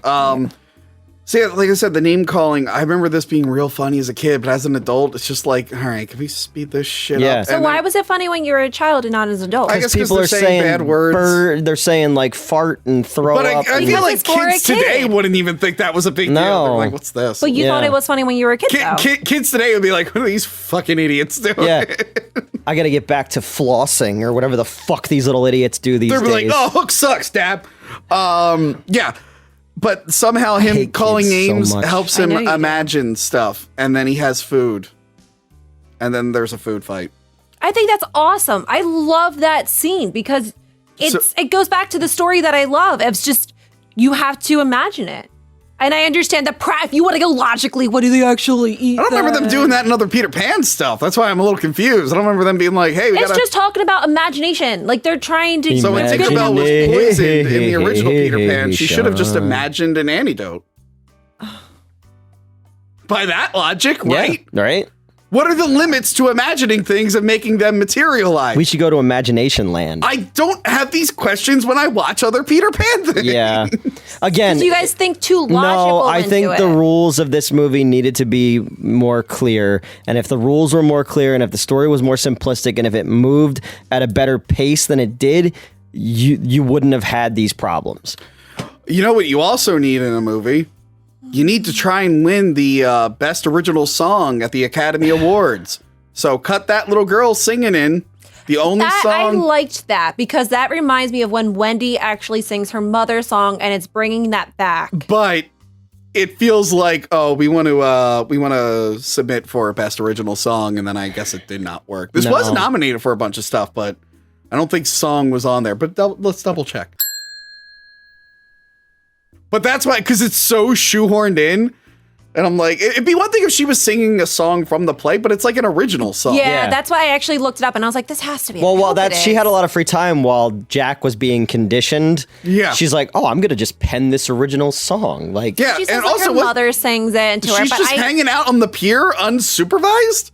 So yeah, like I said, the name calling, I remember this being real funny as a kid, but as an adult, it's just like, all right, can we speed this shit Yeah. up? So And why then- was it funny when you were a child and not as an adult? I guess 'cause People they're are saying bad words. They're saying like fart and throw But up. I and- feel like it's for a kids today kid. wouldn't even think that was a big deal. No. They're like, what's this? But you thought Yeah. it was funny when you were a kid, though. Kids today would be like, what are these fucking idiots doing? yeah. I got to get back to flossing or whatever the fuck these little idiots do these They'd be like, days. oh, Hook sucks, Dad. Yeah. But somehow him hate calling kids so names much. helps I him know you do. imagine stuff. And then he has food. And then there's a food fight. I think that's awesome. I love that scene because it goes back to the story that I love. It's just you have to imagine it. And I understand that if you want to go logically, what do they actually eat? I don't remember them doing that in other Peter Pan stuff. That's why I'm a little confused. I don't remember them being like, hey, we It's gotta... just talking about imagination. Like they're trying to. So when it's good Tinkerbell was about- poisoned in the original Peter Pan, she should have just imagined an antidote. By that logic, right? Yeah, right? What are the limits to imagining things and making them materialize? We should go to Imagination Land. I don't have these questions when I watch other Peter Pan things. Yeah. Again, Do you guys think too logical? no, I into think it? the rules of this movie needed to be more clear. And if the rules were more clear and if the story was more simplistic and if it moved at a better pace than it did, you wouldn't have had these problems. You know what you also need in a movie? You need to try and win the Best Original Song at the Academy Awards. So cut that little girl singing in. The only I song... liked that because that reminds me of when Wendy actually sings her mother's song, and it's bringing that back. But it feels like, oh, we want to submit for a Best Original Song, and then I guess it did not work. This was No. nominated for a bunch of stuff, but I don't think song was on there. But let's double check. But that's why, because it's so shoehorned in, and I'm like, it'd be one thing if she was singing a song from the play, but it's like an original song. Yeah, that's why I actually looked it up, and I was like, this has to be. Well, I while hope it she is. had a lot of free time while Jack was being conditioned. Yeah. She's like, oh, I'm going to just pen this original song. Like, Yeah, She says and like also her what, mother sings it into her, she's but just hanging out on the pier unsupervised?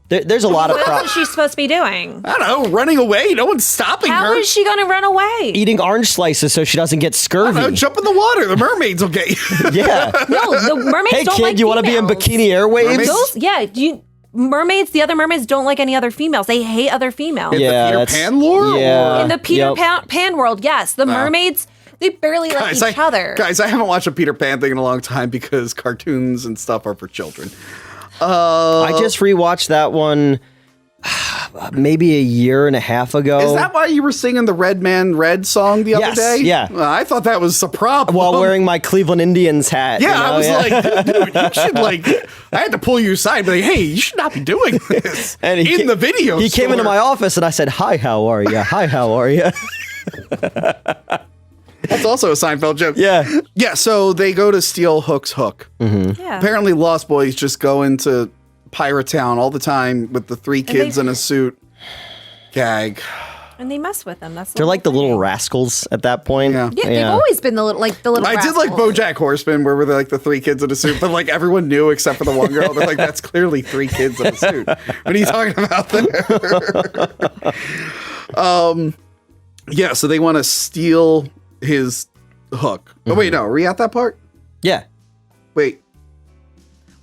there's a lot of what else problems. is she supposed to be doing? I don't know, running away. No one's stopping How her. is she going to run away? Eating orange slices so she doesn't get I don't know, scurvy. jump in the water. The mermaids will get you. Yeah. No, the mermaids Hey, don't kid, like you want to be in females. Bikini Airwaves? Mermaids? Mermaids, the other mermaids don't like any other females. They hate other females. Yeah, Peter that's- Pan lore? Yeah. In the Peter Yep. Pan world, yes. The mermaids, they barely like each other. Guys, I haven't watched a Peter Pan thing in a long time because cartoons and stuff are for children. I just rewatched that one maybe a year and a half ago. Is that why you were singing the Red Man Red song the other Yes, day? yeah. I thought that was a problem. While wearing my Cleveland Indians hat. Yeah, you know? I was like, dude, you should I had to pull you aside, but like, hey, you should not be doing this And in the video. He came into store. my office and I said, "Hi, how are you? Hi, how are you?" That's also a Seinfeld joke. Yeah. Yeah, so they go to steal Hook's hook. Yeah. Apparently, Lost Boys just go into Pirate Town all the time with the three kids in a suit. Gag. And they mess with them. That's They're like the little rascals at that point. Yeah. Yeah, they've always been the little I did like rascals. BoJack Horseman, where they're like the three kids in a suit, but like everyone knew except for the one girl. They're like, that's clearly three kids in a suit. What are you talking about there? Yeah, so they want to steal his hook. Oh wait, no, are we at that part? Yeah. Wait.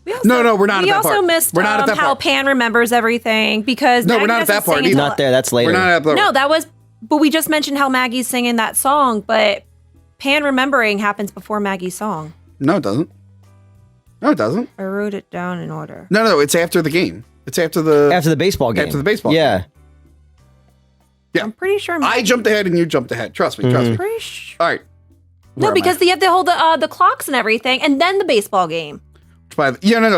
We also, No, we're not at We that also part. missed We're not at that how part. Pan remembers everything because No, we're Maggie not at that doesn't part sing either. until- Not there. That's later. We're not at that No, part. that was. But we just mentioned how Maggie's singing that song, but Pan remembering happens before Maggie's song. No, it doesn't. No, it doesn't. I wrote it down in order. No, it's after the game. It's after the baseball game. After the baseball Yeah. Yeah. I'm pretty sure. I jumped ahead and you jumped ahead. Trust me. Trust me. Pretty sure. All right. No, because they have to hold the clocks and everything, and then the baseball game. No.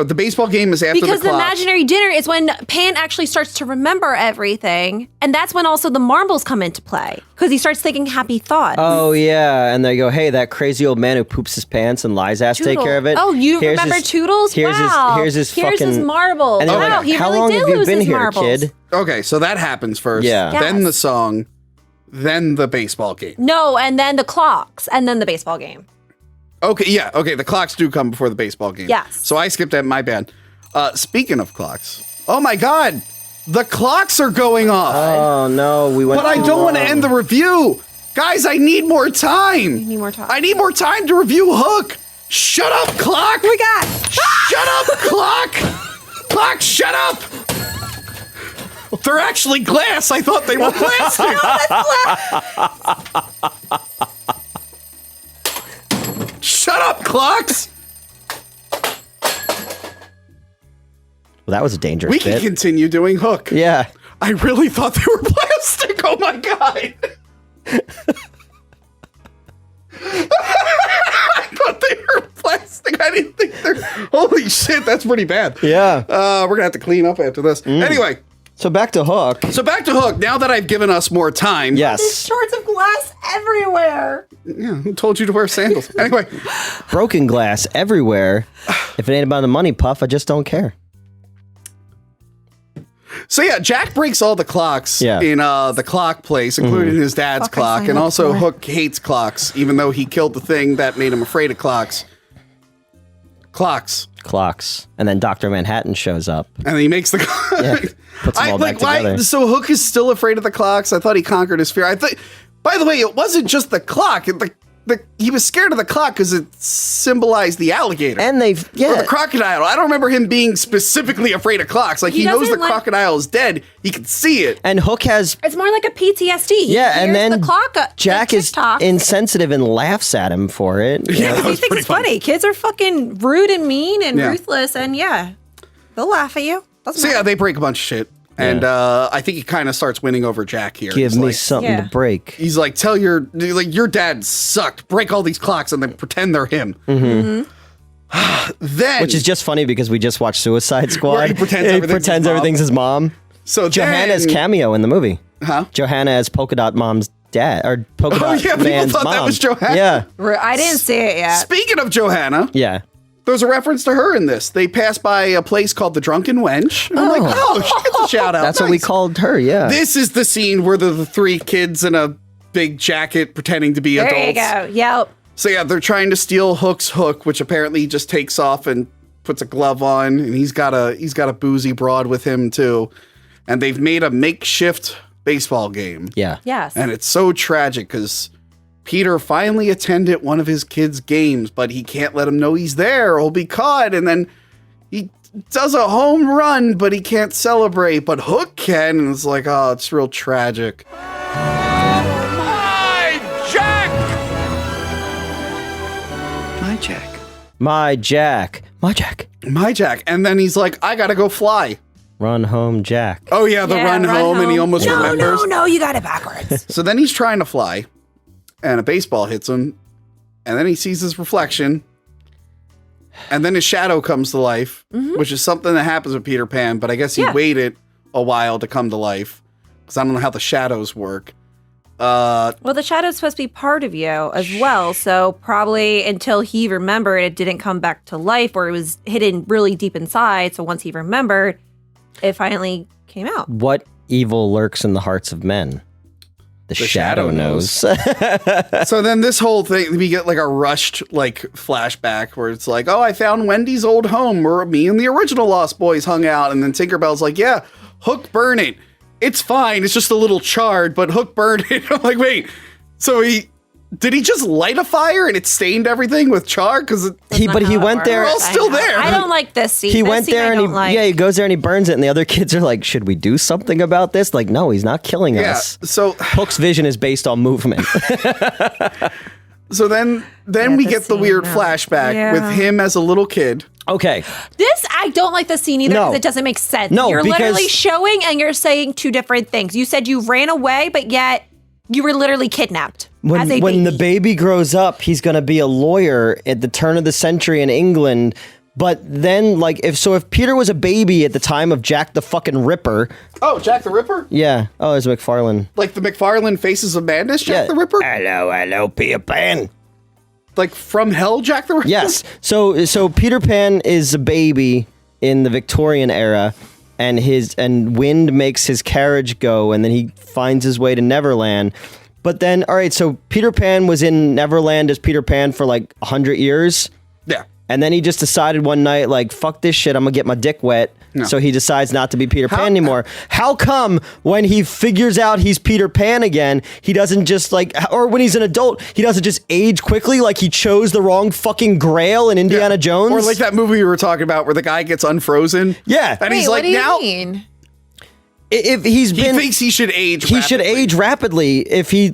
The baseball game is after Because the the clocks. imaginary dinner is when Pan actually starts to remember everything, and that's when also the marbles come into play because he starts thinking happy thoughts. Oh yeah, and they go, "Hey, that crazy old man who poops his pants and lies has to take Toodle. care of it." Oh, you Here's remember his- Toodles? Wow. Here's his Here's fucking his marbles. And they're Wow, like, he how really long did have you lose been his here, marbles. kid? Okay, so that happens first. Yeah. Yes. Then the song, then the baseball game. No, and then the clocks, and then the baseball game. Okay, yeah, okay. The clocks do come before the baseball game. Yes. So I skipped that. My bad. Speaking of clocks, oh my God, the clocks are going off. Oh no, we went. But I don't want to end the review, guys. I need more time. You need more time. I need more time to review Hook. Shut up, clock. Oh my God. Shut up, clock. Clock, shut up. They're actually glass. I thought they were plastic. Shut up, clocks. Well, that was a dangerous We can bit. continue doing Hook. Yeah. I really thought they were plastic. Oh my God. I thought they were plastic. I didn't think they're. Holy shit, that's pretty bad. Yeah. We're gonna have to clean up after this. Anyway, So back to Hook. so back to Hook. Now that I've given us more time. Yes. Shards of glass everywhere. Yeah, who told you to wear sandals? Anyway, Broken glass everywhere. If it ain't about the money, Puff, I just don't care. so yeah, Jack breaks all the clocks Yeah. in the clock place, including his dad's Fuck, I clock, signed and up also for it. Hook hates clocks, even though he killed the thing that made him afraid of clocks. Clocks. Clocks. And then Dr. Manhattan shows up. And he makes the Puts them all back together. So Hook is still afraid of the clocks. I thought he conquered his fear. I think. By the way, it wasn't just the clock. He was scared of the clock because it symbolized the alligator And they've, or yeah. the crocodile. I don't remember him being specifically afraid of clocks. Like he knows the doesn't like- crocodile is dead. He can see it. And Hook has, It's more like a PTSD. He yeah, and hears then the clock, Jack the is TikTok. insensitive and laughs at him for it. Yeah, that He was thinks pretty it's funny. Kids are fucking rude and mean and Yeah. ruthless, and yeah, they'll laugh at you. Doesn't So yeah, matter. they break a bunch of shit, and I think he kind of starts winning over Jack here. Give He's me like, something Yeah. to break. He's like, tell your dad sucked. Break all these clocks and then pretend they're him. Mm-hmm. Then, Which is just funny because we just watched Suicide Squad. Where he pretends everything's his mom. everything's his mom. so Johanna's then, cameo in the movie. Huh? Johanna as Polka Dot Mom's dad, or Polka Oh, Dot yeah, people Man's thought mom. that was Johanna. Yeah, I didn't see it yet. Speaking of Johanna, yeah. there's a reference to her in this. They pass by a place called the Drunken Wench. And I'm like, oh, she gets a shout out. That's what we Nice. called her. Yeah. This is the scene where the three kids in a big jacket pretending to be There adults. you go. Yep. So yeah, they're trying to steal Hook's hook, which apparently he just takes off and puts a glove on, and he's got a boozy broad with him too. And they've made a makeshift baseball game. yeah. Yes. And it's so tragic because Peter finally attended one of his kids' games, but he can't let him know he's there or he'll be caught. And then he does a home run, but he can't celebrate. But Hook can, and it's like, oh, it's real tragic. My Jack. My Jack. My Jack. My Jack. And then he's like, I gotta go fly. Run home, Jack. Oh yeah, the run home, and he almost remembers. No, you got it backwards. So then he's trying to fly, and a baseball hits him, and then he sees his reflection, and then his shadow comes to life, which is something that happens with Peter Pan, but I guess he waited a while to come to life, because I don't know how the shadows work. Well, the shadow's supposed to be part of you as well, so probably until he remembered, it didn't come back to life, or it was hidden really deep inside, so once he remembered, it finally came out. What evil lurks in the hearts of men? The shadow knows. So then this whole thing, we get like a rushed like flashback where it's like, oh, I found Wendy's old home where me and the original Lost Boys hung out. And then Tinkerbell's like, yeah, Hook burned it. It's fine. It's just a little charred, but Hook burned it. I'm like, wait, so did he just light a fire and it stained everything with char? Because he went there. We're all still there. I don't like this scene. He This went scene there I and don't like. he goes there and he burns it, and the other kids are like, should we do something about this? Like, no, he's not killing us. So Hook's vision is based on movement. So then we get the weird flashback with him as a little kid. Okay. This, I don't like this scene either because it doesn't make sense. No, you're because- literally showing and you're saying two different things. You said you ran away, but yet you were literally kidnapped as a When baby. the baby grows up, he's going to be a lawyer at the turn of the century in England. But then, like, if Peter was a baby at the time of Jack the fucking Ripper. Oh, Jack the Ripper? Yeah. Oh, it's McFarlane. Like the McFarlane Faces of Madness, Jack the Ripper? Hello, Peter Pan. Like from hell, Jack the Ripper? Yes. So Peter Pan is a baby in the Victorian era, and wind makes his carriage go, and then he finds his way to Neverland. But then, all right, so Peter Pan was in Neverland as Peter Pan for like 100 years. Yeah. And then he just decided one night, like, fuck this shit, I'm gonna get my dick wet. No. So he decides not to be Peter Pan anymore. How come when he figures out he's Peter Pan again, he doesn't just like, or when he's an adult, he doesn't just age quickly like he chose the wrong fucking grail in Indiana Jones? Or like that movie we were talking about where the guy gets unfrozen. Yeah. And Wait, he's what like, do you now mean? If he thinks he should age he should age rapidly. If he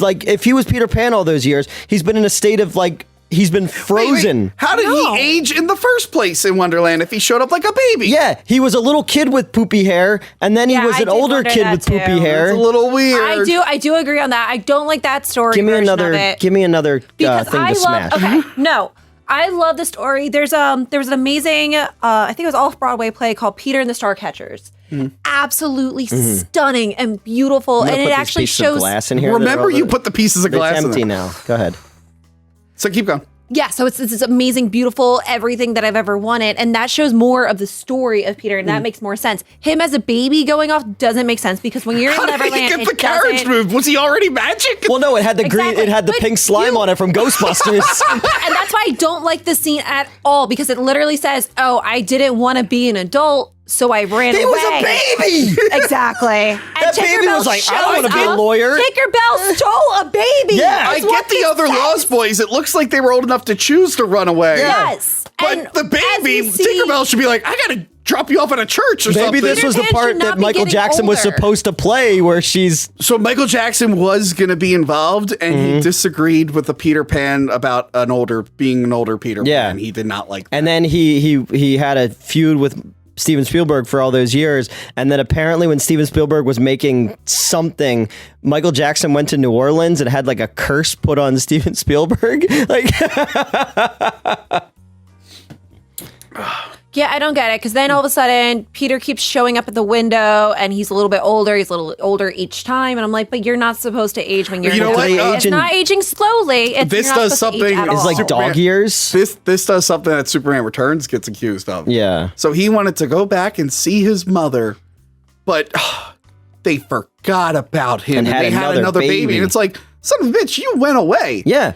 was Peter Pan all those years, he's been in a state of like, he's been frozen. Wait. How did he age in the first place in Wonderland if he showed up like a baby? Yeah, he was a little kid with poopy hair, and then he was an older kid with poopy hair. It's a little weird. I do agree on that. I don't like that story. Give me version another. of it. Give me another Because thing to smash. Okay, no. I love the story. There was an amazing, I think it was off-Broadway play called Peter and the Starcatchers. Absolutely stunning and beautiful, I'm gonna and it put these actually pieces of shows. glass in here. Remember, you put the pieces of It's glass in empty there. now. Go ahead. So keep going. Yeah, so it's this amazing, beautiful, everything that I've ever wanted, and that shows more of the story of Peter, and that makes more sense. Him as a baby going off doesn't make sense because when you're in How did Neverland, he get it the carriage doesn't. moved? Was he already magic? Well, no, it had the green. Exactly, It had the but pink slime on it from Ghostbusters. And that's why I don't like this scene at all because it literally says, "Oh, I didn't want to be an adult, so I ran away." He was a baby. Exactly. And That baby was like, I don't want to be a lawyer. Tinkerbell stole a baby. Yeah. I Is what get the this other says. Lost Boys. It looks like they were old enough to choose to run away. Yes. But And the as baby, we see- Tinkerbell should be like, I gotta drop you off at a church or something. Maybe this was the Peter Pan part should not that be Michael getting Jackson was older. supposed to play, where she's. So Michael Jackson was gonna be involved, and he disagreed with the Peter Pan about being an older Peter Yeah. Pan. He did not like that. And then he had a feud with Steven Spielberg for all those years, and then apparently when Steven Spielberg was making something, Michael Jackson went to New Orleans and had like a curse put on Steven Spielberg. Like, Yeah, I don't get it because then all of a sudden Peter keeps showing up at the window and he's a little bit older. He's a little older each time, and I'm like, but you're not supposed to age when you're. You know an what? adult. It's not aging slowly. It's, This you're not does supposed to age something- at it's all. it's like dog years. This does something that Superman Returns gets accused of. Yeah. So he wanted to go back and see his mother, but they forgot about him And and had they had another another baby. baby. And it's like, son of a bitch, you went away. Yeah.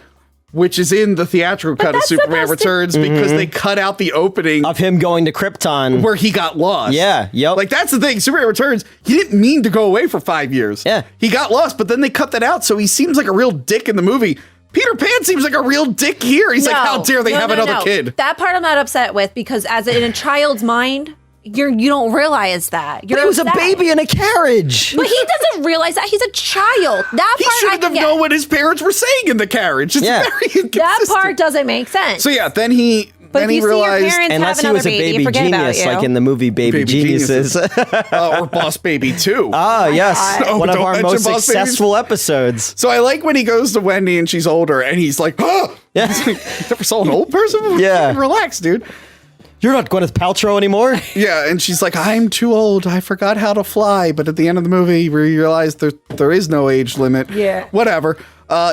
Which is in the theatrical cut of that's Superman supposed to- Returns because they cut out the opening Of him going to Krypton. where he got lost. Yeah, yep. Like that's the thing. Superman Returns, he didn't mean to go away for 5 years. Yeah. He got lost, but then they cut that out, so he seems like a real dick in the movie. Peter Pan seems like a real dick here. He's like, how dare they have another kid? That part I'm not upset with because as in a child's mind, you don't realize that. You're But he was a upset. baby in a carriage. But he doesn't realize that he's a child. That He part I shouldn't can have get. known what his parents were saying in the carriage. It's Yeah. very inconsistent. That part doesn't make sense. So yeah, then he But if he you see realized, your parents Unless have he another was a baby forget genius, about you. like in the movie Baby Geniuses. or Boss Baby 2. Ah, yes. Oh, One of don't our mention most Boss successful episodes. So I like when he goes to Wendy and she's older and he's like, oh, Yeah. never saw an old person before? Yeah. Relax, dude. You're not Gwyneth Paltrow anymore? Yeah, and she's like, I'm too old. I forgot how to fly. But at the end of the movie, we realize there is no age limit. Yeah. Whatever.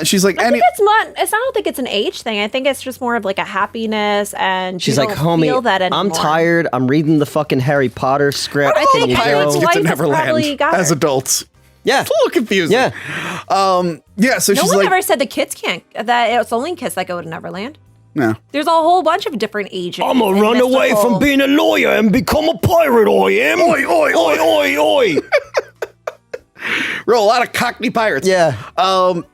She's like, I think it's not. I don't think it's an age thing. I think it's just more of like a happiness, and She's you like, don't feel homie, that anymore. I'm tired. I'm reading the fucking Harry Potter script. I Can think you Pirates go? get to Life has probably Neverland got as her. adults. Yeah. It's a little confusing. Yeah. Yeah, so No she's one like, ever said the kids can't. That it's only kids that go to Neverland. no. There's a whole bunch of different ages. I'm gonna run away from being a lawyer and become a pirate, I am. Oi, oi, oi, oi, oi. We're a lot of Cockney pirates. Yeah.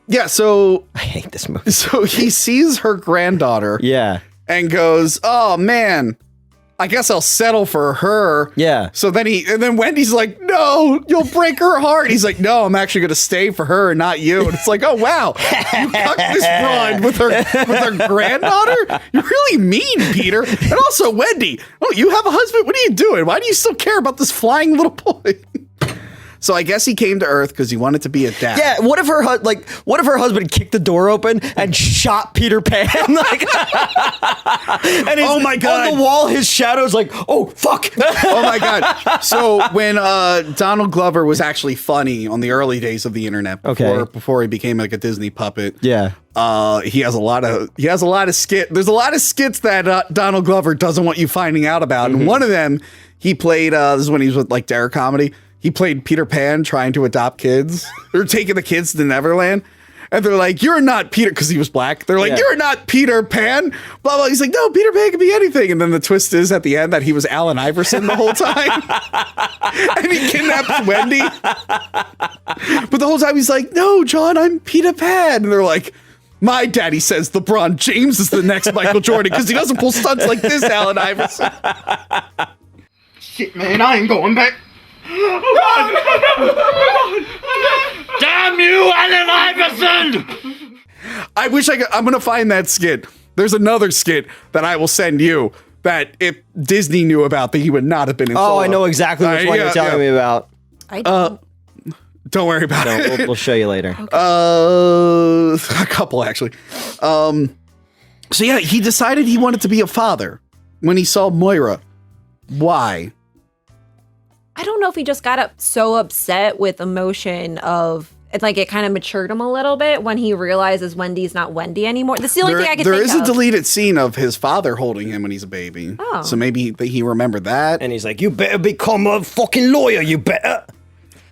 Yeah, so I hate this movie. so he sees her granddaughter Yeah. and goes, oh man, I guess I'll settle for her. Yeah. So then Wendy's like, no, you'll break her heart. He's like, no, I'm actually gonna stay for her and not you. And it's like, oh wow, you cucked this broad with her granddaughter? You're really mean, Peter. And also, Wendy, oh, you have a husband? What are you doing? Why do you still care about this flying little boy? So I guess he came to Earth because he wanted to be a dad. Yeah, what if her husband kicked the door open and shot Peter Pan? Like, and he's Oh my God. on the wall, his shadow's like, oh fuck. Oh my God. So when Donald Glover was actually funny on the early days of the internet before he became like a Disney puppet. Yeah. He has a lot of there's a lot of skits that Donald Glover doesn't want you finding out about. And one of them he played this is when he was with like Dare Comedy. He played Peter Pan trying to adopt kids. They're taking the kids to Neverland. And they're like, you're not Peter, because he was black. They're like, Yeah. you're not Peter Pan. Blah, blah. He's like, no, Peter Pan can be anything. And then the twist is at the end that he was Allen Iverson the whole time. And he kidnaps Wendy. But the whole time he's like, no, John, I'm Peter Pan. And they're like, my daddy says LeBron James is the next Michael Jordan because he doesn't pull stunts like this, Allen Iverson. Shit, man, I ain't going back. Damn you, Allen Iverson! I wish I'm going to find that skit. There's another skit that I will send you that if Disney knew about, that he would not have been in Oh, Solo. I know exactly which one you're telling me about. I don't. Don't worry about No, it. we'll show you later. A couple actually. So yeah, he decided he wanted to be a father when he saw Moira. Why? I don't know if he just got so upset with emotion of it's like it kind of matured him a little bit when he realizes Wendy's not Wendy anymore. That's the only thing I can There think is of. a deleted scene of his father holding him when he's a baby. Oh. So maybe he remembered that. And he's like, you better become a fucking lawyer, you better.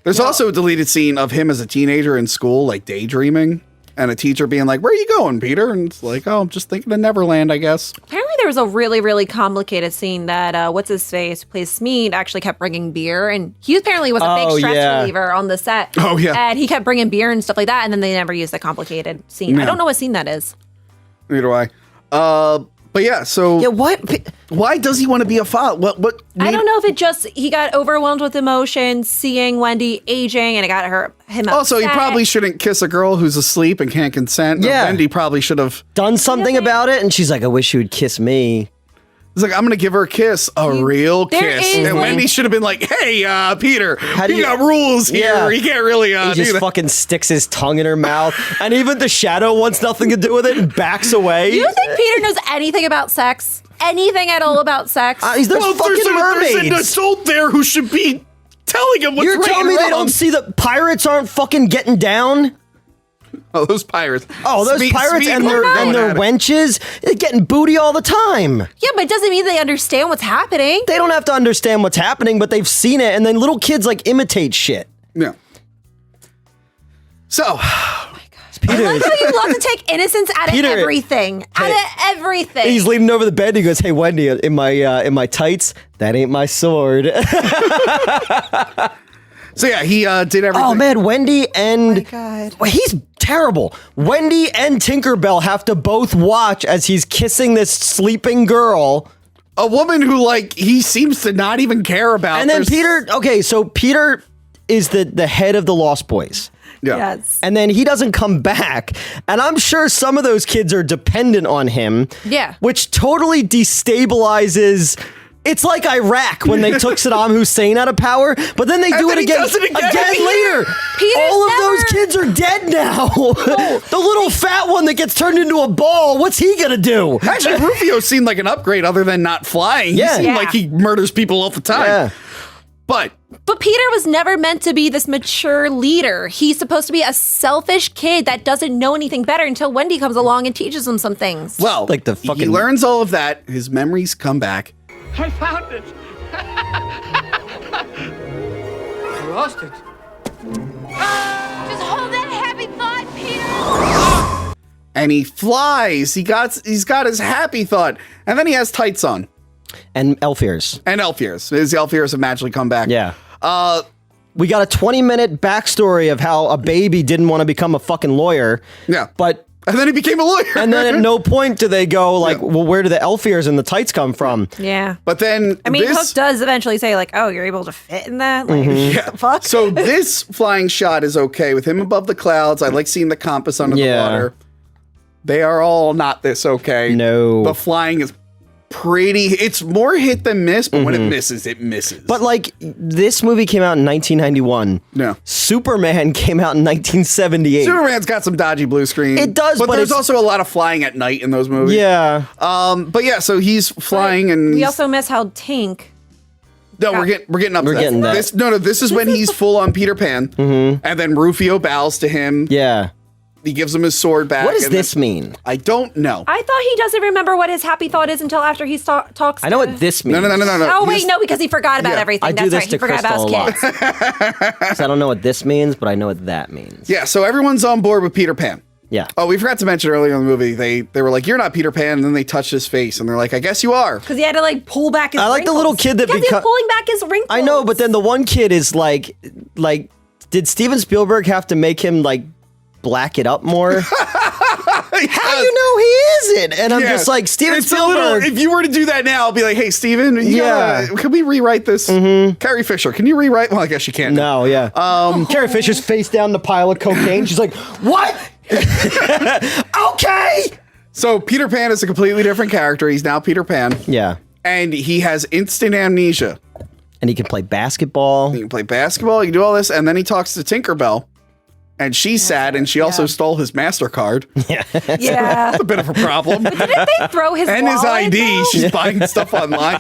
There's also a deleted scene of him as a teenager in school, like daydreaming, and a teacher being like, where are you going, Peter? And it's like, oh, I'm just thinking of Neverland, I guess. Apparently, there was a really, really complicated scene that what's his face who plays Smead actually kept bringing beer, and he apparently was a big stress reliever on the set. Oh, yeah. And he kept bringing beer and stuff like that, and then they never used the complicated scene. No. I don't know what scene that is. Neither do I. But yeah, so Yeah, what? why does he want to be a father? What? I don't know if it just he got overwhelmed with emotion seeing Wendy aging, and it got him upset. Also, he probably shouldn't kiss a girl who's asleep and can't consent. Yeah. Wendy probably should have. Done something about it? And she's like, I wish you would kiss me. He's like, I'm going to give her a kiss, a real there kiss. is, And like- Wendy should have been like, hey, Peter, do you you- got rules here. Yeah. You can't really He do just that. fucking sticks his tongue in her mouth. And even the shadow wants nothing to do with it and backs away. Do you think Peter knows anything about sex? Anything at all about sex? There's fucking there's an mermaids. adult there who should be telling him what's You're right telling and me wrong. they don't see that pirates aren't fucking getting down? Oh, those pirates. Oh, those pirates and their wenches, they're getting booty all the time. Yeah, but it doesn't mean they understand what's happening. They don't have to understand what's happening, but they've seen it, and then little kids like imitate shit. Yeah. So, Peter, I love how you love to take innocence out of Peter, everything. Out of everything. he's leaning over the bed. And he goes, "Hey, Wendy, in my tights, that ain't my sword." so yeah, he did everything. Oh man, Wendy and God. Well, he's terrible. Wendy and Tinkerbell have to both watch as he's kissing this sleeping girl. A woman who, like, he seems to not even care about. And then Peter, okay, so Peter is the head of the Lost Boys. Yeah. Yes. And then he doesn't come back. And I'm sure some of those kids are dependent on him. Yeah. Which totally destabilizes. It's like Iraq when they took Saddam Hussein out of power, but then they do then it he again, does it again later. Peter's All of never- those kids are dead now. The little fat one that gets turned into a ball, what's he going to do? Actually, Rufio seemed like an upgrade other than not flying. Yeah. He seemed Yeah. like he murders people all the time. Yeah. But Peter was never meant to be this mature leader. He's supposed to be a selfish kid that doesn't know anything better until Wendy comes along and teaches him some things. well, Like the he fucking- learns all of that. His memories come back. I found it. Lost it. Just hold that happy thought, Peter. And he flies. He's got his happy thought. And then he has tights on. And elf ears. And elf ears. His elf ears have magically come back. Yeah. Uh, We got a 20-minute backstory of how a baby didn't want to become a fucking lawyer. Yeah. But and then he became a lawyer. and then at no point do they go like, Yeah. well, where do the elf ears and the tights come from? Yeah. But then I mean, this, Hook does eventually say, like, oh, you're able to fit in that? Like, Mm-hmm. Yeah. what the fuck? So this flying shot is okay with him above the clouds. I like seeing the compass under Yeah. the water. They are all not this okay. No. The flying is pretty. It's more hit than miss, but when it misses, it misses. Mm-hmm. But like, this movie came out in 1991. no. Superman came out in 1978. Superman's got some dodgy blue screen. It does, but but there's it's- also a lot of flying at night in those movies. Yeah. But yeah, so he's flying and we he's- also miss how Tink. no, we're getting up. We're to getting that. there. This, no, this is when he's full on Peter Pan, and then Rufio bows to him. Yeah. He gives him his sword back. What does and this then- mean? I don't know. I thought he doesn't remember what his happy thought is until after he talks. I know to- what this means. No. Oh wait, He's- no, because he forgot about Yeah. everything. I do That's this right. He to forgot Crystal a about lot. his kids. 'Cause I don't know what this means, but I know what that means. Yeah, so everyone's on board with Peter Pan. Yeah. Oh, we forgot to mention earlier in the movie, they were like, "You're not Peter Pan," and then they touched his face, and they're like, "I guess you are." Because he had to like pull back his. I like the little kid that because he was beco- pulling back his wrinkles. I know, but then the one kid is like, did Steven Spielberg have to make him like black it up more? How do you know he isn't? And I'm Yeah. just like, Steven It's a little- Spielberg. if you were to do that now, I'll be like, "Hey, Steven, Yeah. can we rewrite this?" Carrie Fisher, can you rewrite? Well, I guess you can't. No, yeah. Carrie Fisher's face down the pile of cocaine. She's like, what? Okay. So Peter Pan is a completely different character. He's now Peter Pan, Yeah. and he has instant amnesia. And he can play basketball. He can play basketball. He can do all this, and then he talks to Tinkerbell, and she's sad, and she also stole his MasterCard. yeah. A bit of a problem. Didn't they throw his And his wallet, ID. though? She's buying stuff online.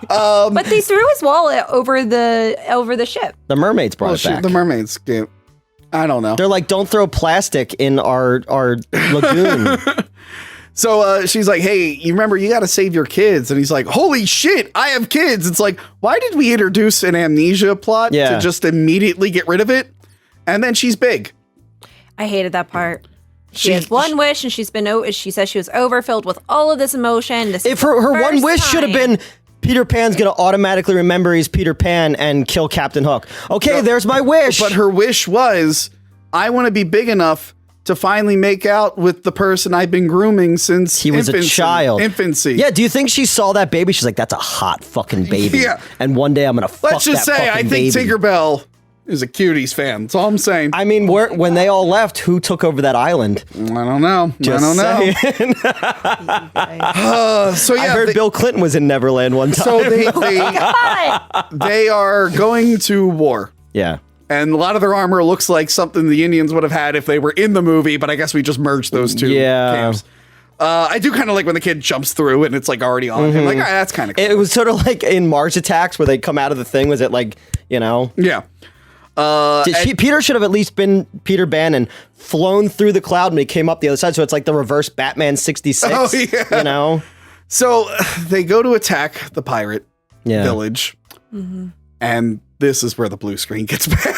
But they threw his wallet over the ship. The mermaids brought it back. The mermaids. Yeah. I don't know. They're like, don't throw plastic in our lagoon. So she's like, "Hey, you remember you got to save your kids?" And he's like, "Holy shit, I have kids!" It's like, why did we introduce an amnesia plot Yeah. to just immediately get rid of it? And then she's big. I hated that part. She She- has one wish, and she says she was overfilled with all of this emotion. This If is her the one first wish should have time. been Peter Pan's gonna automatically remember he's Peter Pan and kill Captain Hook. Okay, No, there's my wish. But her wish was, I want to be big enough to finally make out with the person I've been grooming since he was a child. Infancy. Yeah, do you think she saw that baby? She's like, that's a hot fucking baby. Yeah. And one day I'm gonna fuck Let's just that say, I fucking think baby. Tinkerbell is a Cuties fan. That's all I'm saying. I mean, when they all left, who took over that island? I don't know. Just I don't know. saying. So yeah, I heard they- Bill Clinton was in Neverland one time. So they are going to war. yeah. And a lot of their armor looks like something the Indians would have had if they were in the movie, but I guess we just merged those two Yeah. camps. I do kind of like when the kid jumps through and it's like already on him. Like, all right, that's kind of cool. It was sort of like in Mars Attacks where they come out of the thing. Was it like, Yeah. Peter should have at least been Peter Pan and flown through the cloud when he came up the other side. So it's like the reverse Batman 66. Oh, yeah. So they go to attack the pirate Yeah. village. And this is where the blue screen gets bad.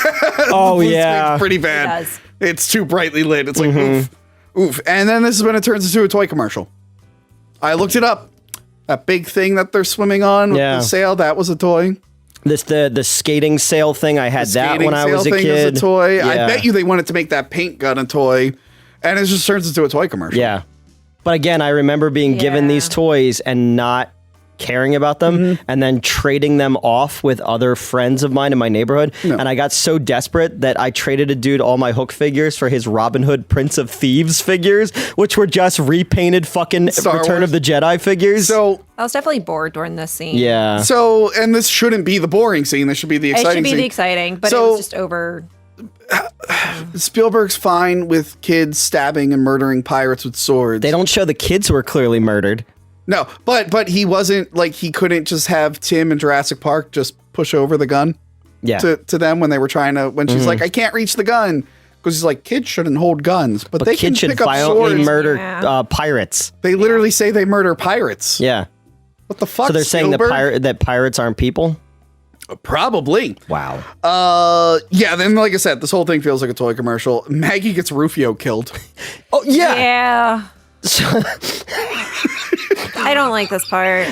Oh, The blue yeah. screen's pretty bad. It does. It's too brightly lit. It's like, oof, oof. And then this is when it turns into a toy commercial. I looked it up. That big thing that they're swimming on Yeah. with the sail, that was a toy. The skating sail thing. I had that when I was a kid. Is a toy. Yeah. I bet you they wanted to make that paint gun a toy. And it just turns into a toy commercial. Yeah. But again, I remember being given Yeah. these toys and not caring about them and then trading them off with other friends of mine in my neighborhood. No. And I got so desperate that I traded a dude all my Hook figures for his Robin Hood Prince of Thieves figures, which were just repainted fucking Star Return Wars. of the Jedi figures. So I was definitely bored during this scene. yeah. So, and this shouldn't be the boring scene. This should be the It exciting should be scene. the exciting, but So- it was just over. Spielberg's fine with kids stabbing and murdering pirates with swords. They don't show the kids who were clearly murdered. No, but he wasn't like he couldn't just have Tim in Jurassic Park just push over the gun Yeah. to them when they were trying to when she's like I can't reach the gun because he's like kids shouldn't hold guns, but they can kids should pick up violently swords. murder Yeah. pirates. They literally say they murder pirates. Yeah. What the fuck? So they're saying Spielberg? that pirates aren't people? Probably. Wow. Yeah. Then like I said, this whole thing feels like a toy commercial. Maggie gets Rufio killed. Oh, yeah. Yeah. I don't like this part.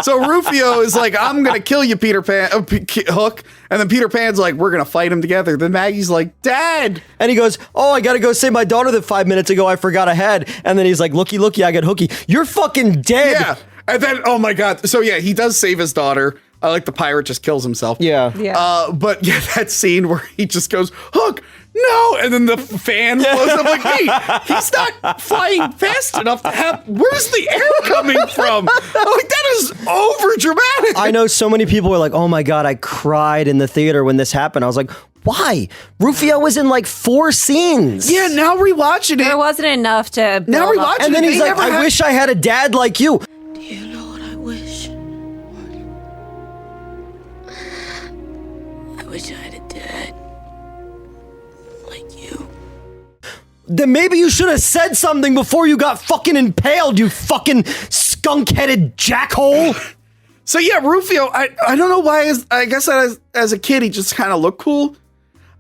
So Rufio is like, I'm gonna kill you, Peter Pan, Hook, and then Peter Pan's like, we're gonna fight him together. Then Maggie's like, Dad, And he goes, oh, I got to go save my daughter that 5 minutes ago I forgot I had. And then he's like, looky, I got Hooky. You're fucking dead. yeah. And then, oh my god, so yeah, he does save his daughter. I like the pirate just kills himself. Yeah. Yeah. But yeah, that scene where he just goes, Hook, no, and then the fan blows up like, hey, he's not flying fast enough to have, where's the air coming from? I'm like, that is over dramatic. I know so many people were like, oh my God, I cried in the theater when this happened. I was like, why? Rufio was in like 4 scenes. Yeah, now rewatching There it. wasn't enough to Now build up. rewatching And then it, he's they like, never I had- wish I had a dad like you. Do you know what I wish? I wish I had a dad like you. Then maybe you should have said something before you got fucking impaled, you fucking skunk-headed jackhole. So yeah, Rufio, I don't know why, I guess as a kid, he just kind of looked cool.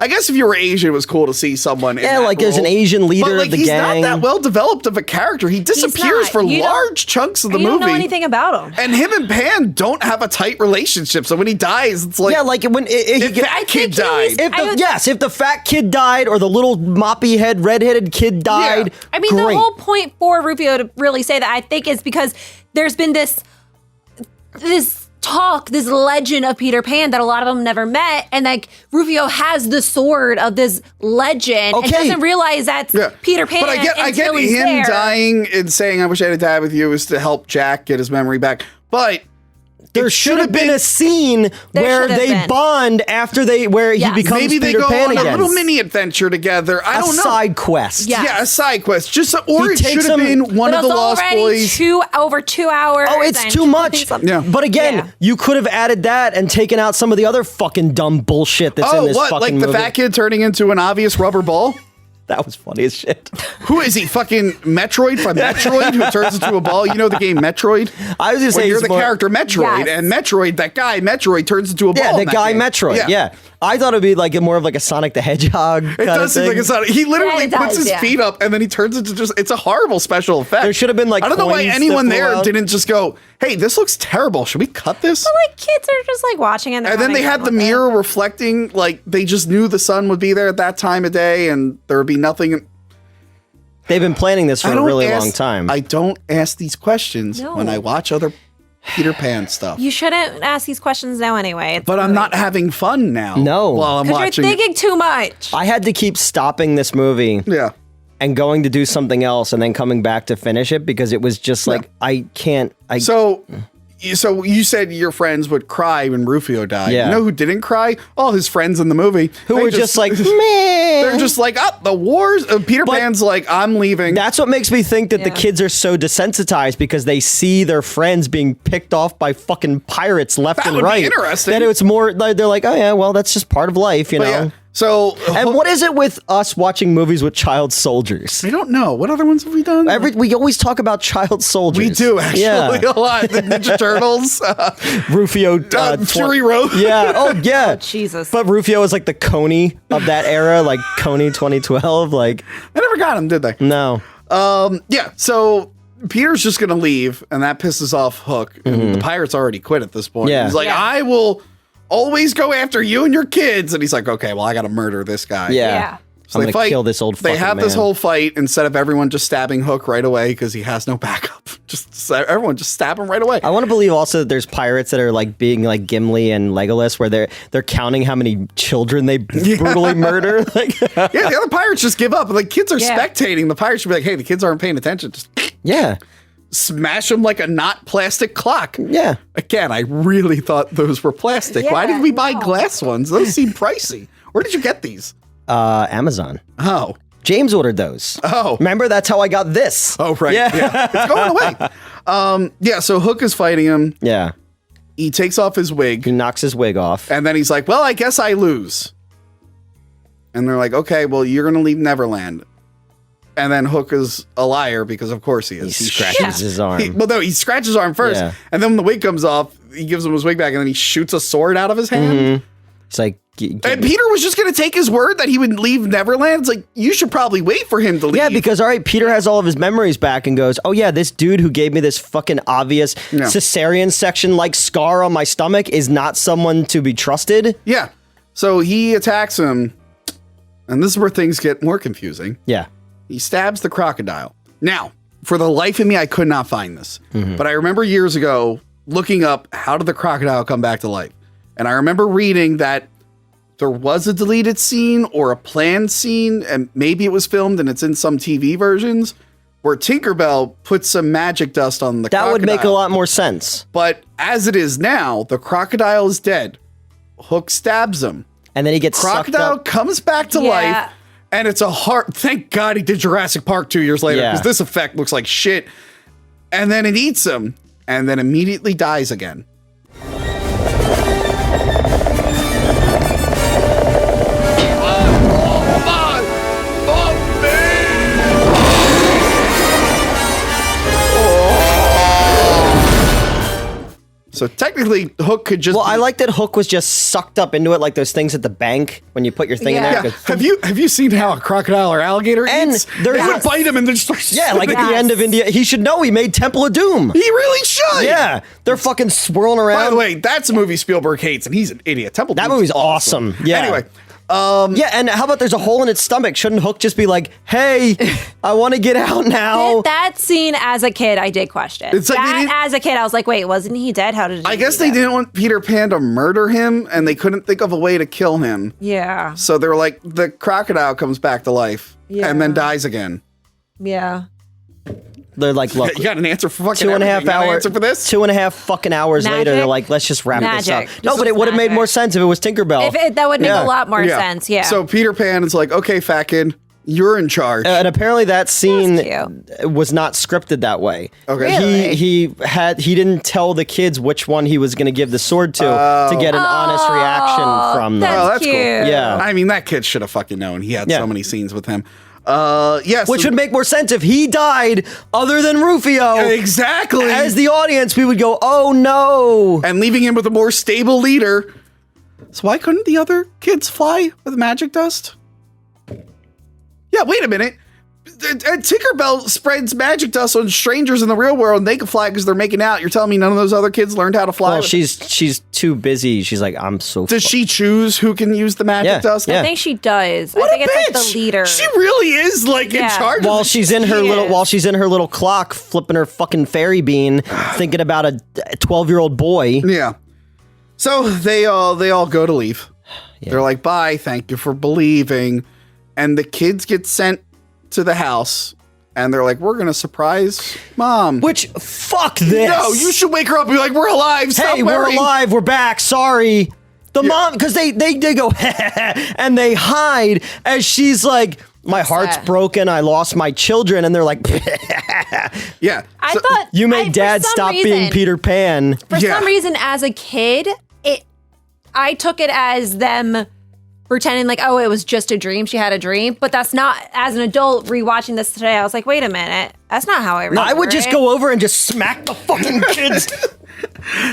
I guess if you were Asian, it was cool to see someone in Yeah, that like as an role. Asian leader but, like, of the he's gang. not that well developed of a character. He disappears not. for You don't- large chunks of the you movie. don't know anything about him. And him and Pan don't have a tight relationship. So when he dies, it's like, Yeah, like when if that kid died. If the fat kid died or the little moppy head redheaded kid died, I mean, great. the whole point for Rufio to really say that, I think, is because there's been this talk, this legend of Peter Pan that a lot of them never met, and like Rufio has the sword of this legend and Okay. doesn't realize that's Peter Pan. But I get until he's him there. dying and saying, I wish I had a dad with you, is to help Jack get his memory back. But There it should have been a scene where should have they been. bond after where Yes. he becomes maybe they Peter go Pan on again. a little mini adventure together. I A don't know. side quest. Yeah. Yeah, a side quest. Just or He it should takes have him- been one But of the it's Lost already Boys. over 2 hours. Oh, it's and too much. something. Yeah. But again, Yeah. you could have added that and taken out some of the other fucking dumb bullshit that's in Oh, this what? fucking Like the movie. fat kid turning into an obvious rubber ball? That was funny as shit. Who is he? Fucking Metroid from Metroid who turns into a ball? You know the game Metroid? I was just When saying you're the character Metroid, Yes. and Metroid, that guy Metroid turns into a ball. Yeah, in the that guy game. Metroid. Yeah. I thought it'd be like more of like a Sonic the Hedgehog It kind of does seem thing. like it's not. He literally Yeah, it puts does, his yeah. feet up and then he turns into just. It's a horrible special effect. There should have been, like, I don't know why coins anyone that flew there out. didn't just go, "Hey, this looks terrible. Should we cut this?" But like kids are just like watching it. And then they had the mirror reflecting, like they just knew the sun would be there at that time of day, and there would be nothing. They've been planning this for I a don't really ask- long time. I don't ask these questions No. when I watch other Peter Pan stuff. You shouldn't ask these questions now anyway. It's But I'm not having fun now. No. while I'm because watching. you're thinking too much. I had to keep stopping this movie Yeah. and going to do something else and then coming back to finish it because it was just like, I can't. So you said your friends would cry when Rufio died. Yeah. You know who didn't cry? All his friends in the movie. Who They were just like, meh. They're just like, the wars. Peter But- Pan's like, I'm leaving. That's what makes me think that the Yeah. kids are so desensitized because they see their friends being picked off by fucking pirates left That and would be right. interesting. Then it's more like they're like, oh yeah, well that's just part of life, you But know. yeah. So And what is it with us watching movies with child soldiers? I don't know. What other ones have we done? We always talk about child soldiers. We do actually Yeah. a lot. The Ninja Turtles, Rufio, Fury Road. Yeah. Oh yeah. Jesus. But Rufio is like the Coney of that era, like Coney 2012. Like They never got him, did they? no. Yeah. So Peter's just gonna leave, and that pisses off Hook. And the pirates already quit at this point. Yeah. He's like, Yeah. I will always go after you and your kids. And he's like, okay, well, I got to murder this guy. Yeah. Yeah. So I'm they gonna fight. kill this old. They fucking have this man. whole fight instead of everyone just stabbing Hook right away because he has no backup. Just everyone just stab him right away. I want to believe also that there's pirates that are like being like Gimli and Legolas, where they're counting how many children they brutally murder. Like, Yeah, the other pirates just give up. Like kids are spectating. The pirates should be like, hey, the kids aren't paying attention. Just smash them like a not plastic clock. Yeah. Again, I really thought those were plastic. Why did we buy glass ones? Those seem pricey. Where did you get these? Amazon. Oh. James ordered those. Oh. Remember, that's how I got this. Oh, right. Yeah. It's going away. So Hook is fighting him. Yeah. He takes off his wig. He knocks his wig off. And then he's like, well, I guess I lose. And they're like, okay, well, you're going to leave Neverland. And then Hook is a liar because, of course, he is. He scratches his arm. He scratches his arm first. Yeah. And then when the wig comes off, he gives him his wig back and then he shoots a sword out of his hand. It's like, and Peter was just going to take his word that he would leave Neverland. It's like, you should probably wait for him to leave. Yeah, because, all right, Peter has all of his memories back and goes, oh, yeah, this dude who gave me this fucking obvious cesarean section like scar on my stomach is not someone to be trusted. Yeah. So he attacks him. And this is where things get more confusing. Yeah. He stabs the crocodile. Now, for the life of me, I could not find this. But I remember years ago looking up, how did the crocodile come back to life? And I remember reading that there was a deleted scene or a planned scene, and maybe it was filmed and it's in some TV versions, where Tinkerbell puts some magic dust on the crocodile. That would make a lot more sense. But as it is now, the crocodile is dead. Hook stabs him. And then he gets crocodile sucked up. Comes back to life, and it's a heart. Thank God he did Jurassic Park 2 years later, because this effect looks like shit. And then it eats him, and then immediately dies again. So technically, Hook could just. Well, I like that Hook was just sucked up into it, like those things at the bank when you put your thing in there. Yeah. Have you seen how a crocodile or alligator eats? They would bite him and then just start like at the end of India, he should know he made Temple of Doom. He really should. Yeah, they're fucking swirling around. By the way, that's a movie Spielberg hates, and he's an idiot. Temple of Doom. That movie's awesome. Yeah. Anyway. Yeah, and how about there's a hole in its stomach? Shouldn't Hook just be like, hey, I want to get out now? That scene as a kid, I did question. It's like as a kid, I was like, wait, wasn't he dead? How did he I guess they didn't want Peter Pan to murder him, and they couldn't think of a way to kill him. Yeah. So they were like, the crocodile comes back to life and then dies again. Yeah. They're like, look, you got an answer for fucking 2.5 hours. Answer for this? 2.5 fucking hours later, they're like, let's just wrap this up. No, but it would have made more sense if it was Tinkerbell. That would make a lot more sense. Yeah. So Peter Pan is like, okay, fat kid, you're in charge. And apparently that scene was not scripted that way. Okay. Really? He didn't tell the kids which one he was going to give the sword to get an honest reaction from them. That's cute. cool. Yeah. I mean, that kid should have fucking known. He had so many scenes with him. Which would make more sense if he died other than Rufio. Exactly. As the audience, we would go, oh no. And leaving him with a more stable leader. So why couldn't the other kids fly with magic dust? Yeah, wait a minute. Tinkerbell spreads magic dust on strangers in the real world and they can fly because they're making out. You're telling me none of those other kids learned how to fly? Well, she's too busy. She's like, I'm so. Does she choose who can use the magic dust? I think she does. What I think a it's bitch. like the leader. She really is like in charge. While she's in her little clock, flipping her fucking fairy bean, thinking about a 12-year-old boy. Yeah. So they all go to leave. Yeah. They're like, bye, thank you for believing. And the kids get sent to the house. And they're like, we're going to surprise Mom. Which, fuck this. No, you should wake her up and be like, we're alive. Stop hey, worrying. We're alive. We're back. Sorry. The mom, because they go, and they hide as she's like, my heart's broken. I lost my children. And they're like, yeah. I thought you made Dad stop being Peter Pan. For some reason, as a kid, I took it as them pretending like, oh, it was just a dream. She had a dream. But that's not, as an adult rewatching this today, I was like, wait a minute. That's not how I remember I would just go over and just smack the fucking kids.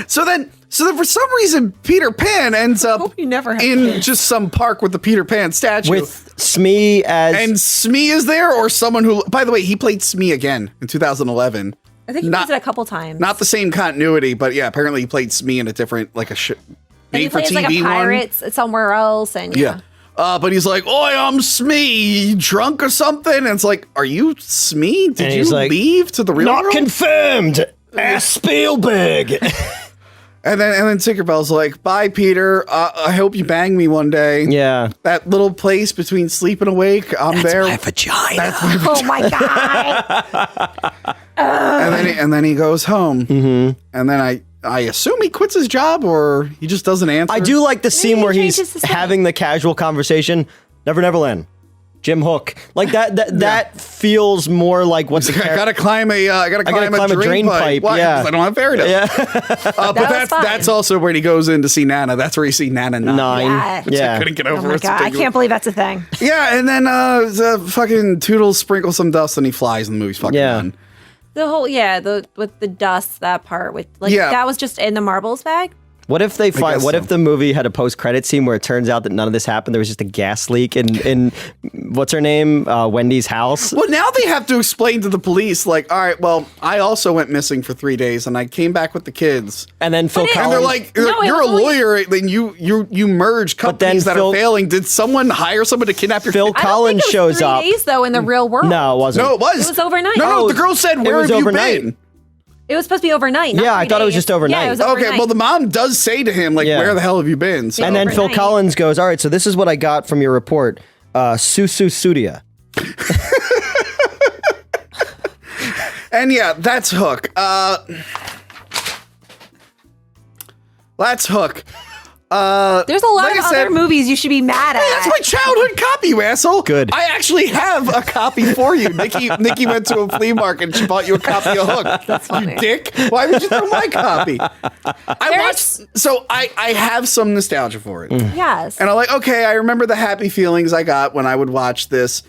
So then for some reason, Peter Pan ends up in just some park with the Peter Pan statue. With Smee as... And Smee is there, or someone who... By the way, he played Smee again in 2011. I think he plays it a couple times. Not the same continuity, but yeah, apparently he played Smee in a different, like a and he plays like a pirate somewhere else. And yeah. But he's like, "Oi, I'm Smee, you drunk or something?" And it's like, "Are you Smee? Did you leave to the real world?" Not confirmed. Ask Spielberg. And then Tinkerbell's like, "Bye, Peter. I hope you bang me one day." Yeah. That little place between sleep and awake, I'm there. My vagina. That's my Oh my god. and then he goes home. Mm-hmm. And then I assume he quits his job or he just doesn't answer. I do like the scene where he's changes his name. having the casual conversation. Neverland. Jim Hook. Like that feels more like what the I gotta climb a drain pipe. Why? Yeah. 'Cause I don't have fairy dust. Yeah. But that's also when he goes in to see Nana. That's where you see Nana 9. Yeah. I couldn't get Oh over my it. god, I can't believe that's a thing. Yeah, and then fucking Toodles sprinkles some dust and he flies and the movie's fucking done. The whole with the dust, that part with that was just in the marbles bag. What if they find? What if the movie had a post-credit scene where it turns out that none of this happened? There was just a gas leak in what's her name, Wendy's house. Well, now they have to explain to the police, like, all right, well, I also went missing for 3 days and I came back with the kids. And then Phil Collins, and they're like, "You're a lawyer, then you merge companies that are failing. Did someone hire someone to kidnap your?" Phil Collins shows up. 3 days though in the real world. No, it wasn't. No, it was. It was overnight. No, the girl said, "Where have you been?" It was supposed to be overnight. Yeah, I thought it was just overnight. Yeah, it was Okay, overnight. well, the mom does say to him, like, "Where the hell have you been?" So. And then Phil Collins goes, "All right, so this is what I got from your report. Susu Sudia." And yeah, that's Hook. That's Hook. There's a lot of other movies you should be mad at. Hey, that's my childhood copy, you asshole. Good. I actually have a copy for you. Nikki went to a flea market and she bought you a copy of Hook. That's funny. You dick. Why would you throw my copy? I have some nostalgia for it. Yes. And I'm like, okay, I remember the happy feelings I got when I would watch this.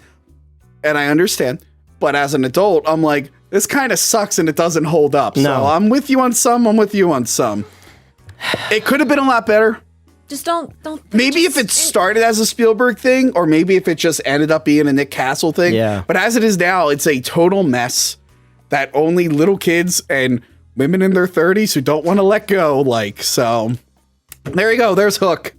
And I understand. But as an adult, I'm like, this kind of sucks and it doesn't hold up. No. So I'm with you on some, I'm with you on some. It could have been a lot better. Just don't. Maybe if it started as a Spielberg thing, or maybe if it just ended up being a Nick Castle thing. Yeah. But as it is now, it's a total mess that only little kids and women in their 30s who don't want to let go like. So there you go. There's Hook.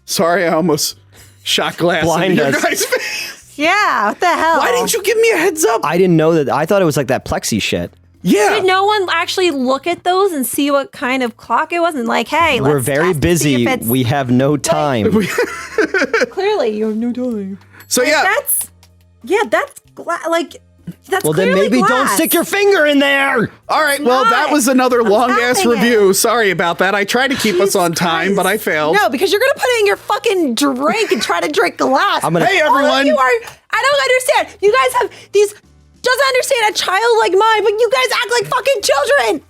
Sorry, I almost shot glass in your guys' face. Yeah, what the hell? Why didn't you give me a heads up? I didn't know that. I thought it was like that plexi shit. Yeah. Did no one actually look at those and see what kind of clock it was and like, hey, We're let's very test to see busy. if it's- We have no time. Clearly, you have no time. So Like, yeah. that's that's Well, then clearly maybe don't glass. stick your finger in there. All right. Well, that was another long ass review. Sorry about that. I tried to keep us on time, but I failed. No, because you're gonna put it in your fucking drink and try to drink glass. Hey, everyone. All of you are. I don't understand. You guys have these. Doesn't understand a child like mine, but you guys act like fucking children.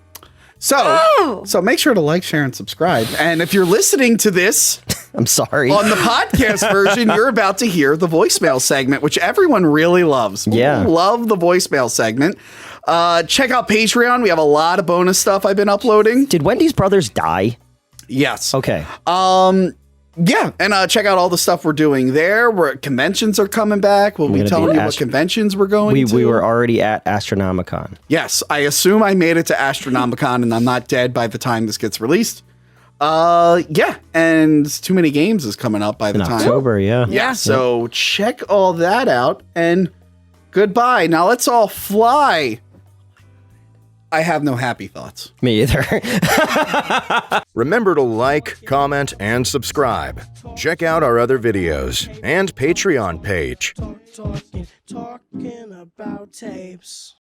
So make sure to like, share, and subscribe. And if you're listening to this, I'm sorry. on the podcast version, you're about to hear the voicemail segment, which everyone really loves. Yeah. Love the voicemail segment. Check out Patreon. We have a lot of bonus stuff I've been uploading. Did Wendy's brothers die? Yes. Okay. Yeah, and check out all the stuff we're doing there. Where conventions are coming back. We'll be telling you what conventions we're going to. We were already at Astronomicon. Yes, I assume I made it to Astronomicon and I'm not dead by the time this gets released. Yeah, and Too Many Games is coming up by the time. October, yeah. Yeah, so check all that out and goodbye. Now let's all fly. I have no happy thoughts. Me either. Remember to like, comment, and subscribe. Check out our other videos and Patreon page. Talking about tapes.